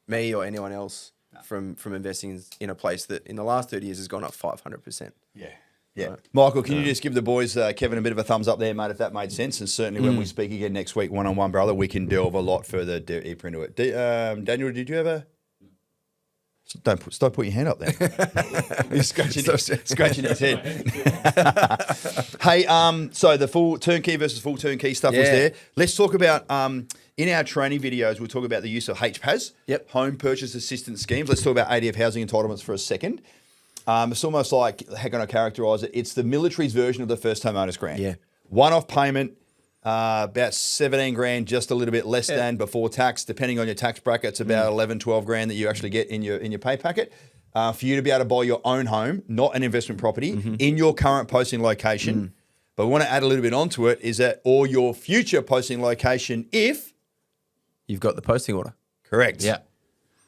me or anyone else from investing in a place that in the last 30 years has gone up 500%. Yeah. Yeah. Right. Michael, can you just give the boys, Kevin, a bit of a thumbs up there, mate, if that made sense? And certainly when we speak again next week, one-on-one, brother, we can delve a lot further deeper into it. Daniel, did you have a... Stop putting your hand up there. He's scratching his head. Hey, so the full turnkey versus full turnkey stuff was there. Let's talk about, in our training videos, we'll talk about the use of HPAS, home purchase assistance schemes. Let's talk about ADF housing entitlements for a second. It's almost like, how can I characterise it? It's the military's version of the first home owner's grant. Yeah. One-off payment, about 17 grand, just a little bit less than before tax. Depending on your tax bracket, it's about 11, 12 grand that you actually get in your pay packet. For you to be able to buy your own home, not an investment property, in your current posting location. But we want to add a little bit onto it, is that or your future posting location if... You've got the posting order. Correct. Yeah.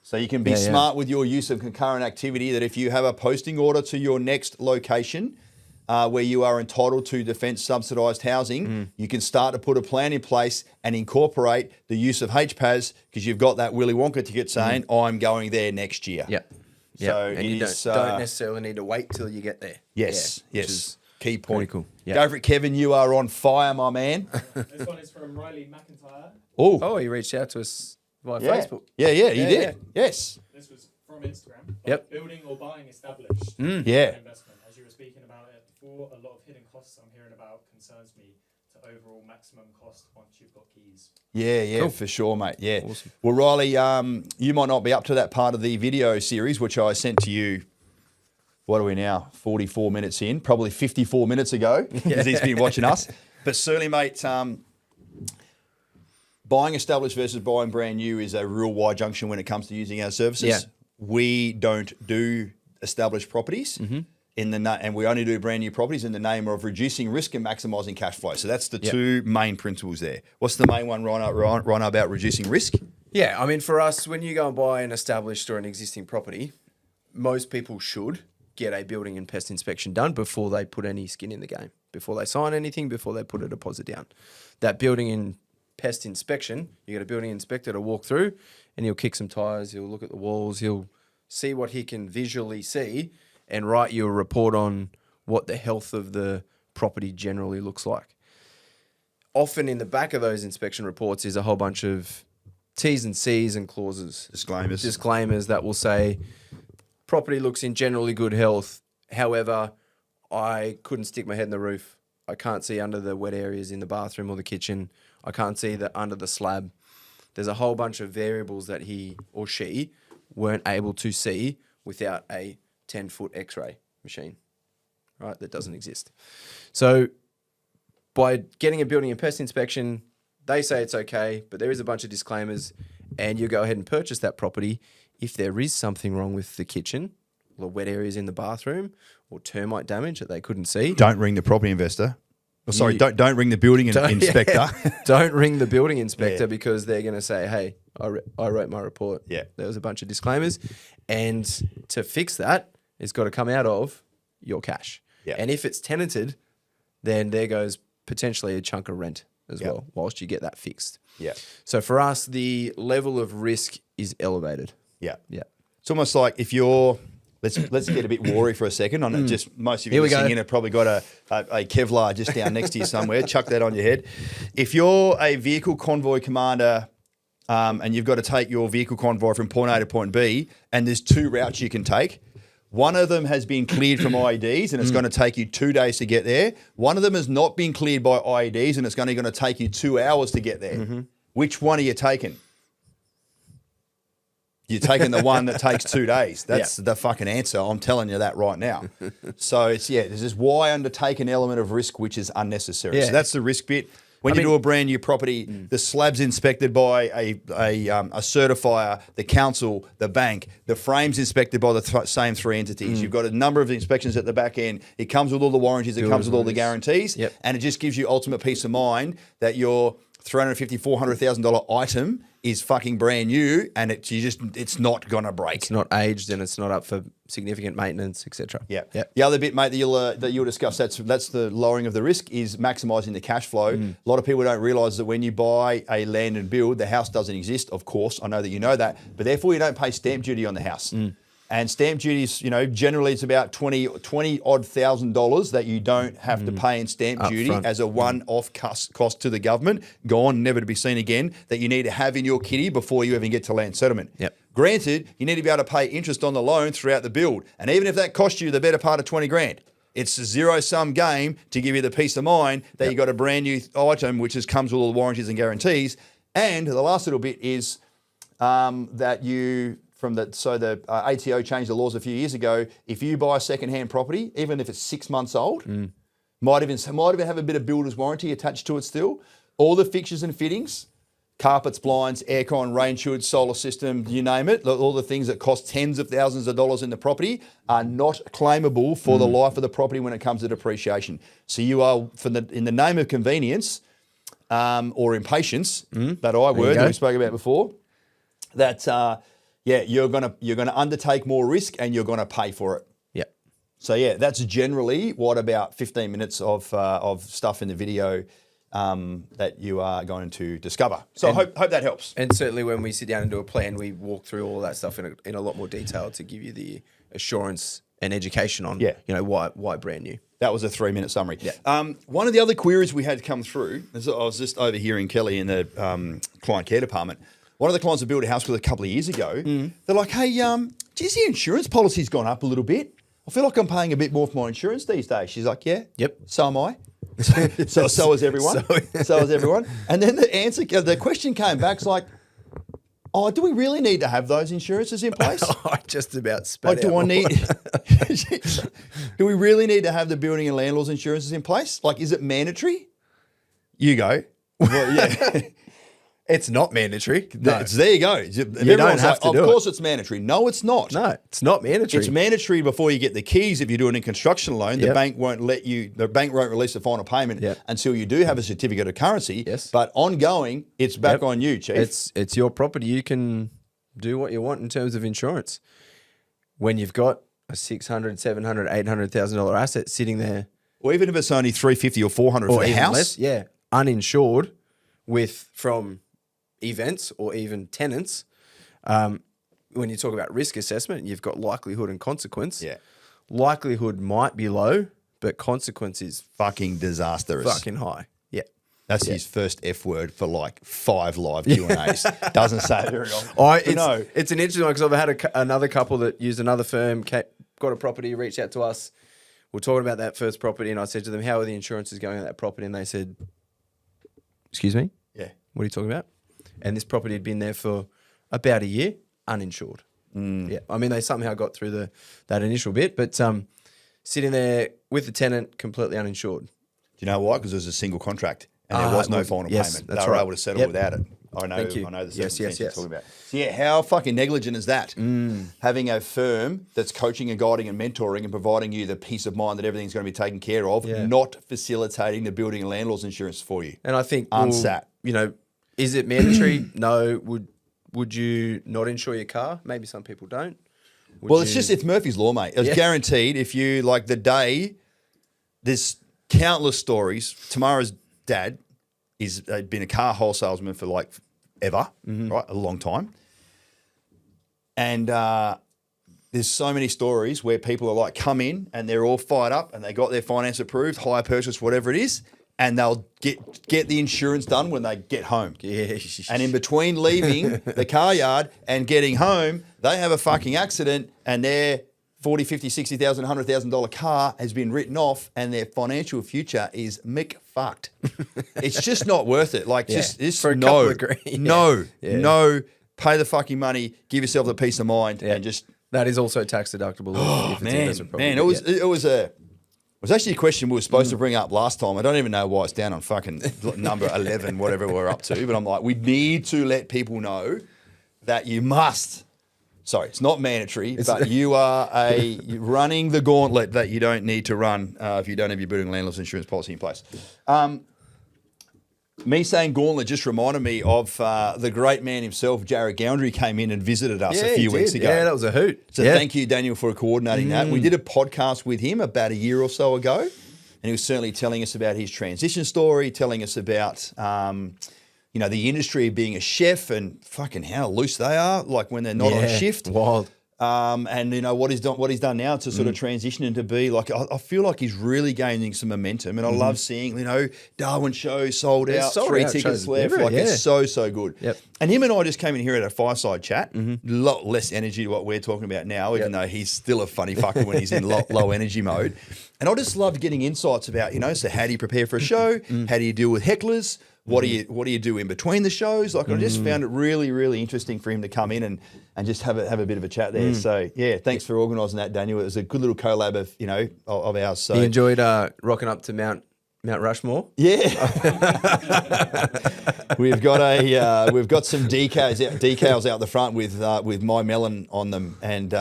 So you can be smart with your use of concurrent activity, that if you have a posting order to your next location where you are entitled to defence subsidised housing, you can start to put a plan in place and incorporate the use of HPAS because you've got that Willy Wonka ticket saying, I'm going there next year. Yeah. So and you don't necessarily need to wait till you get there. Yes, yes. Key point. Pretty cool. Yeah. Go for it, Kevin. You are on fire, my man. This one is from Riley McIntyre. Oh, he reached out to us via Facebook. Yeah, he did. Yeah. Yes. This was from Instagram. Yep. Building or buying established Yeah. investment. As you were speaking about it before, a lot of hidden costs I'm hearing about concerns me to overall maximum cost once you've got keys. Yeah, Cool. for sure, mate. Yeah. Awesome. Well, Riley, you might not be up to that part of the video series, which I sent to you. What are we now? 44 minutes in, probably 54 minutes ago, because he's been watching us. But certainly, mate, buying established versus buying brand new is a real wide junction when it comes to using our services. Yeah. We don't do established properties. And we only do brand new properties in the name of reducing risk and maximising cash flow. So that's the two main principles there. What's the main one, Rhino, about reducing risk? Yeah, I mean, for us, when you go and buy an established or an existing property, most people should get a building and pest inspection done before they put any skin in the game, before they sign anything, before they put a deposit down. That building and pest inspection, you get a building inspector to walk through and he'll kick some tyres, he'll look at the walls, he'll see what he can visually see and write you a report on what the health of the property generally looks like. often in the back of those inspection reports is a whole bunch of T's and C's and clauses. Disclaimers that will say, property looks in generally good health. However, I couldn't stick my head in the roof. I can't see under the wet areas in the bathroom or the kitchen. I can't see under the slab. There's a whole bunch of variables that he or she weren't able to see without a 10-foot X-ray machine, right? That doesn't exist. So by getting a building and pest inspection, they say it's okay, but there is a bunch of disclaimers, and you go ahead and purchase that property. If there is something wrong with the kitchen, or wet areas in the bathroom, or termite damage that they couldn't see, don't ring the property investor. Oh, sorry, don't ring the building inspector. Yeah. Don't ring the building inspector because they're going to say, hey, I wrote my report. Yeah. There was a bunch of disclaimers. And to fix that, it's got to come out of your cash. Yeah. And if it's tenanted, then there goes potentially a chunk of rent as well, whilst you get that fixed. Yeah. So for us, the level of risk is elevated. Yeah. Yeah. It's almost like if you're... Let's get a bit wary for a second. On just most of you listening in have probably got a Kevlar just down next to you somewhere. Chuck that on your head. If you're a vehicle convoy commander and you've got to take your vehicle convoy from point A to point B, and there's 2 routes you can take. One of them has been cleared from IEDs and it's going to take you 2 days to get there. One of them has not been cleared by IEDs and it's going to take you 2 hours to get there. Mm-hmm. Which one are you taking? You're taking the one that takes 2 days. That's the fucking answer. I'm telling you that right now. So it's, this is why undertake an element of risk which is unnecessary. Yeah. So that's the risk bit. When you do a brand new property, the slab's inspected by a certifier, the council, the bank, the frame's inspected by the same 3 entities. You've got a number of inspections at the back end. It comes with all the warranties, it comes with all the guarantees, and it just gives you ultimate peace of mind that your $350,000, $400,000 item is fucking brand new, and it's not gonna break. It's not aged, and it's not up for significant maintenance, etc. Yeah. The other bit, mate, that you'll discuss, that's the lowering of the risk, is maximising the cash flow. A lot of people don't realise that when you buy a land and build, the house doesn't exist. Of course, I know that you know that, but therefore you don't pay stamp duty on the house. And stamp duties, generally it's about $20,000 that you don't have to pay in stamp duty front. As a one-off cost to the government, gone, never to be seen again, that you need to have in your kitty before you even get to land settlement. Yep. Granted, you need to be able to pay interest on the loan throughout the build. And even if that costs you the better part of 20 grand, it's a zero-sum game to give you the peace of mind that you got a brand new item which comes with all the warranties and guarantees. And the last little bit is that you... the ATO changed the laws a few years ago. If you buy a second-hand property, even if it's 6 months old, might even have a bit of builder's warranty attached to it still. All the fixtures and fittings, carpets, blinds, aircon, rain shield, solar system, you name it, all the things that cost tens of thousands of dollars in the property are not claimable for the life of the property when it comes to depreciation. So you are, in the name of convenience or impatience, that I word that we spoke about before, that... you're gonna undertake more risk and you're gonna pay for it. Yeah. So that's generally what about 15 minutes of stuff in the video that you are going to discover. So I hope that helps. And certainly when we sit down and do a plan, we walk through all that stuff in a lot more detail to give you the assurance and education on why brand new. That was a 3-minute summary. Yeah. One of the other queries we had come through, I was just overhearing Kelly in the client care department. One of the clients that built a house with a couple of years ago, they're like, hey, geez, the insurance policy's gone up a little bit. I feel like I'm paying a bit more for my insurance these days. She's like, yeah, so am I. so is everyone. So is everyone. And then the question came back, it's like, do we really need to have those insurances in place? I just about spat out. Do we really need to have the building and landlord's insurances in place? Like, is it mandatory? You go. Well, yeah. It's not mandatory. No. There you go. You don't have to do it. Of course it's mandatory. No, it's not. No, it's not mandatory. It's mandatory before you get the keys. If you're doing a construction loan, the bank won't release the final payment until you do have a certificate of currency. Yes. But ongoing, it's back on you, Chief. It's your property. You can do what you want in terms of insurance. When you've got a $600,000, $700,000, $800,000 asset sitting there. Or even if it's only $350,000 or $400,000 for a house. Less, uninsured from events or even tenants, when you talk about risk assessment, you've got likelihood and consequence. Yeah. Likelihood might be low, but consequence is fucking disastrous. Fucking high. Yeah. That's his first F word for like 5 live Q&As. Doesn't say it very often. It's an interesting one because I've had another couple that used another firm, got a property, reached out to us. We're talking about that first property, and I said to them, how are the insurances going on that property? And they said, excuse me? Yeah. What are you talking about? And this property had been there for about a year, uninsured. Yeah, I mean, they somehow got through that initial bit, but sitting there with the tenant, completely uninsured. Do you know why? Because it was a single contract and there was no final payment. That's they were right. able to settle without it. I know Thank you. I know the Yes, circumstances yes, you're yes. talking about. So yeah, how fucking negligent is that? Having a firm that's coaching and guiding and mentoring and providing you the peace of mind that everything's going to be taken care of, not facilitating the building and landlord's insurance for you. And I think, Unsat. you know, is it mandatory? No. Would you not insure your car? Maybe some people don't. It's Murphy's Law, mate. It's guaranteed if you, like the day, there's countless stories. Tamara's dad had been a car wholesalesman for like ever, right? A long time. And there's so many stories where people are like, come in and they're all fired up and they got their finance approved, hire purchase, whatever it is, and they'll get the insurance done when they get home. Yeah. And in between leaving the car yard and getting home, they have a fucking accident and their $40,000, $50,000, $60,000, $100,000 car has been written off and their financial future is fucked. It's just not worth it. Like just For a couple of grand. no, pay the fucking money, give yourself the peace of mind and just. That is also tax deductible. If it's investment property. It was actually a question we were supposed to bring up last time. I don't even know why it's down on fucking number 11, whatever we're up to. But I'm like, we need to let people know that you must. Sorry, it's not mandatory, but you are running the gauntlet that you don't need to run if you don't have your building landlord's insurance policy in place. Me saying gauntlet just reminded me of the great man himself, Jared Goundry, came in and visited us a few weeks ago. Yeah, that was a hoot. So thank you, Daniel, for coordinating that. We did a podcast with him about a year or so ago, and he was certainly telling us about his transition story, telling us about the industry being a chef and fucking how loose they are, like when they're not on shift. Wild. And what he's done now to sort of transition into be like, I feel like he's really gaining some momentum, and I love seeing Darwin show sold out, 3 tickets left, it's so good. Yep. And him and I just came in here at a fireside chat, lot less energy to what we're talking about now, even though he's still a funny fucker when he's in low energy mode. And I just loved getting insights about so how do you prepare for a show? How do you deal with hecklers? What do you do in between the shows? Like I just found it really, really interesting for him to come in and just have a bit of a chat there. So yeah, thanks for organising that, Daniel. It was a good little collab of ours. So you enjoyed rocking up to Mount Rushmore? Yeah. we've got some decals out the front with my melon on them, and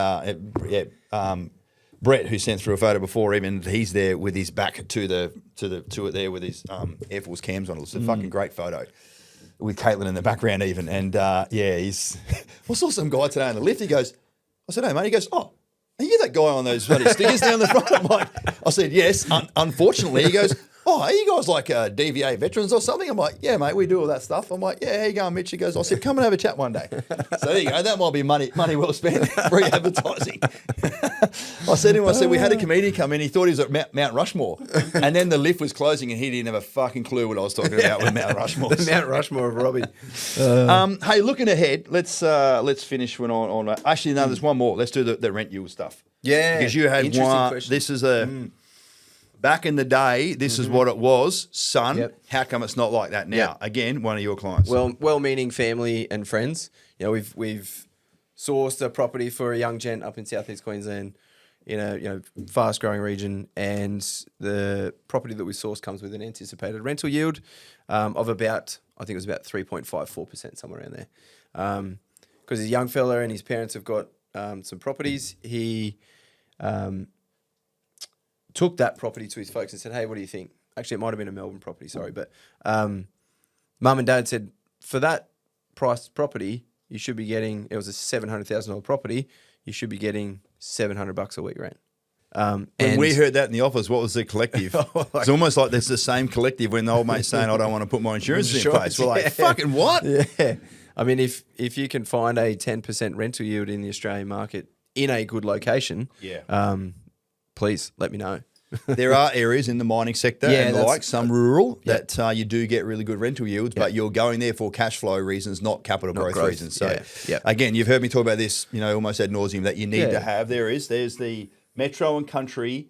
Brett, who sent through a photo before, even he's there with his back to it there with his Air Force cams on. It's a fucking great photo with Caitlin in the background even. And I saw some guy today on the lift. I said, hey mate, he goes, oh, are you that guy on those bloody stickers down the front? I'm like, I said, yes, unfortunately. He goes, oh, are you guys like DVA veterans or something? I'm like, yeah, mate, we do all that stuff. I'm like, yeah, how you going, Mitch? He goes, I said, come and have a chat one day. So there you go. That might be money well spent, free advertising. I said to him, we had a comedian come in. He thought he was at Mount Rushmore. And then the lift was closing and he didn't have a fucking clue what I was talking about with Mount Rushmore. The Mount Rushmore of Robbie. Hey, looking ahead, let's finish on actually, no, there's one more. Let's do the rent yield stuff. Yeah. Because you had one. Question. This is back in the day, this is what it was, son. Yep. How come it's not like that now? Yep. Again, one of your clients. Well-meaning family and friends. We've sourced a property for a young gent up in southeast Queensland, in a fast-growing region, and the property that we sourced comes with an anticipated rental yield of about, I think it was about 3.54%, somewhere around there. Because he's a young fella and his parents have got some properties. He took that property to his folks and said, hey, what do you think? Actually, it might have been a Melbourne property, sorry. But mum and dad said, for that price property, you should be getting, it was a $700,000 property, you should be getting $700 a week rent. When we heard that in the office, what was the collective? It's almost like there's the same collective when the old mate's saying, I don't want to put my insurance in place. We're like, fucking what? Yeah. I mean, if you can find a 10% rental yield in the Australian market in a good location, please let me know. there are areas in the mining sector Yeah, and the that's- like, some rural, that you do get really good rental yields, but you're going there for cash flow reasons, not capital growth reasons. So again, you've heard me talk about this, almost ad nauseum, that you need to have. There's the metro and country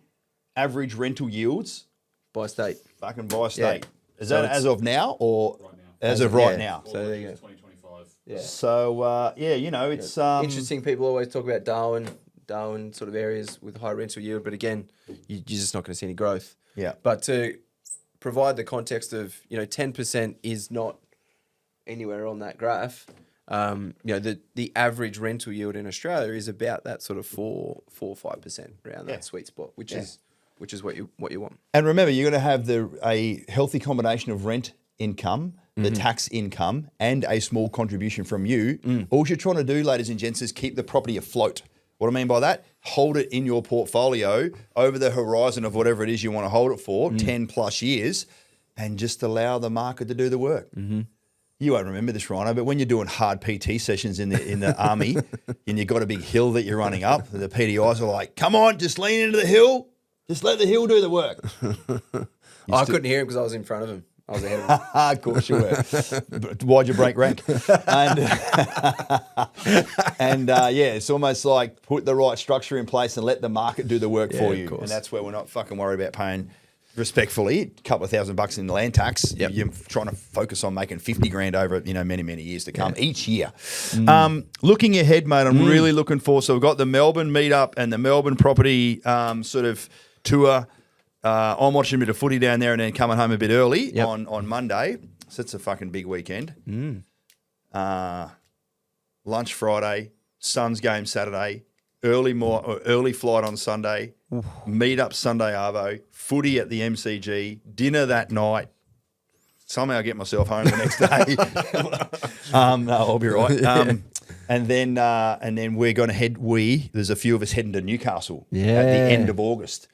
average rental yields by state. fucking by state. Is So that as of now or Right now. as of right now? So there you go. 2025. Yeah. So it's Interesting. People always talk about Darwin sort of areas with high rental yield, but again, you're just not going to see any growth. Yeah. But to provide the context of 10% is not anywhere on that graph. The average rental yield in Australia is about that sort of 4 or 5% around that sweet spot, which is what you want. And remember, you're going to have a healthy combination of rent income, the tax income, and a small contribution from you. All you're trying to do, ladies and gents, is keep the property afloat. What I mean by that, hold it in your portfolio over the horizon of whatever it is you want to hold it for, 10 plus years, and just allow the market to do the work. You won't remember this, Rhino, but when you're doing hard PT sessions in the army and you've got a big hill that you're running up, the PDIs are like, come on, just lean into the hill. Just let the hill do the work. I couldn't hear him because I was in front of him. I was ahead of him. Of course you were. But why'd you break rank? And it's almost like put the right structure in place and let the market do the work for you. course. And that's where we're not fucking worried about paying, respectfully, a couple of $1,000 in land tax. Yep. You're trying to focus on making 50 grand over, many, many years to come each year. Looking ahead, mate, I'm really looking forward. So we've got the Melbourne meetup and the Melbourne property sort of tour. I'm watching a bit of footy down there and then coming home a bit early on Monday. So it's a fucking big weekend. Lunch Friday, Suns game Saturday, early flight on Sunday, meet up Sunday arvo, footy at the MCG, dinner that night. Somehow get myself home the next day. No, I'll be right. And then we're going to head. There's a few of us heading to Newcastle at the end of August.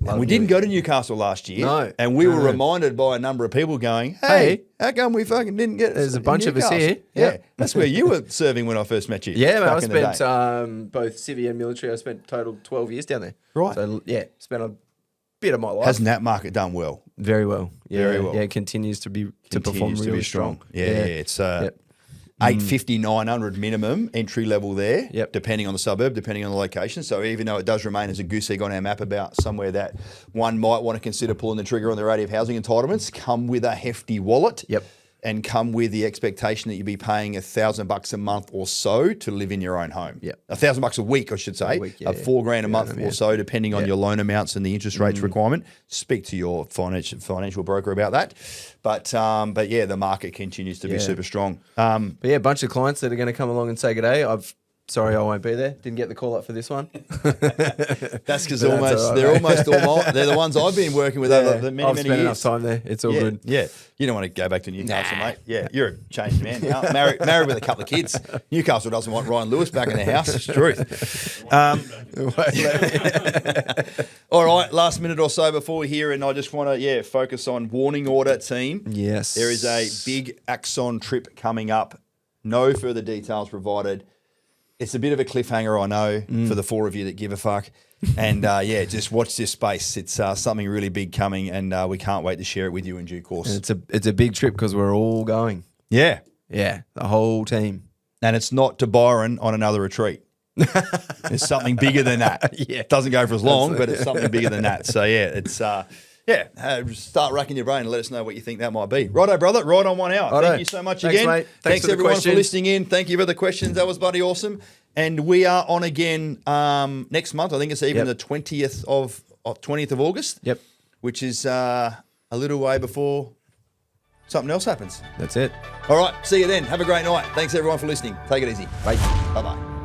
And we didn't go to Newcastle last year. No. And we were reminded by a number of people going, hey, how come we fucking didn't get There's a bunch of us here. Yeah. That's where you were serving when I first met you. Yeah, man, I back in the day. spent both civvy and military. I spent total 12 years down there. Right. So, spent a bit of my life. Hasn't that market done well? Very well. Yeah, Very well. Yeah, it continues to perform Continues to really be strong. Yeah, Yeah. it's 850, 900 minimum entry level there, depending on the suburb, depending on the location. So even though it does remain as a goose egg on our map about somewhere that one might want to consider pulling the trigger on the rate of housing entitlements, come with a hefty wallet. And come with the expectation that you'll be paying $1,000 a month or so to live in your own home. $1,000 a week, I should say. $4,000 a month or so, depending on your loan amounts and the interest rates requirement. Speak to your financial broker about that. But yeah, the market continues to be super strong. But yeah, a bunch of clients that are going to come along and say good day. Sorry, I won't be there. Didn't get the call up for this one. That's because they're almost all mine. They're the ones I've been working with over the many I've spent years. enough time there. It's all good. Yeah, you don't want to go back to Newcastle, mate. Yeah, you're a changed man now. Married with a couple of kids. Newcastle doesn't want Ryan Lewis back in the house. It's the truth. All right, last minute or so before we hear, and I just want to focus on warning order team. Yes, there is a big Axon trip coming up. No further details provided. It's a bit of a cliffhanger, I know, for the four of you that give a fuck. And just watch this space. It's something really big coming, and we can't wait to share it with you in due course. And it's a big trip because we're all going. Yeah. Yeah, the whole team. And it's not to Byron on another retreat. It's something bigger than that. It doesn't go for as long, but it's something bigger than that. So, it's... start racking your brain and let us know what you think that might be. Righto, brother. Right on 1 hour. Righto. Thank you so much Thanks, again. mate. Thanks for the everyone questions. for listening in. Thank you for the questions. That was bloody awesome. And we are on again next month. I think it's even the 20th of August. Yep. Which is a little way before something else happens. That's it. All right. See you then. Have a great night. Thanks everyone for listening. Take it easy. Bye. Bye-bye.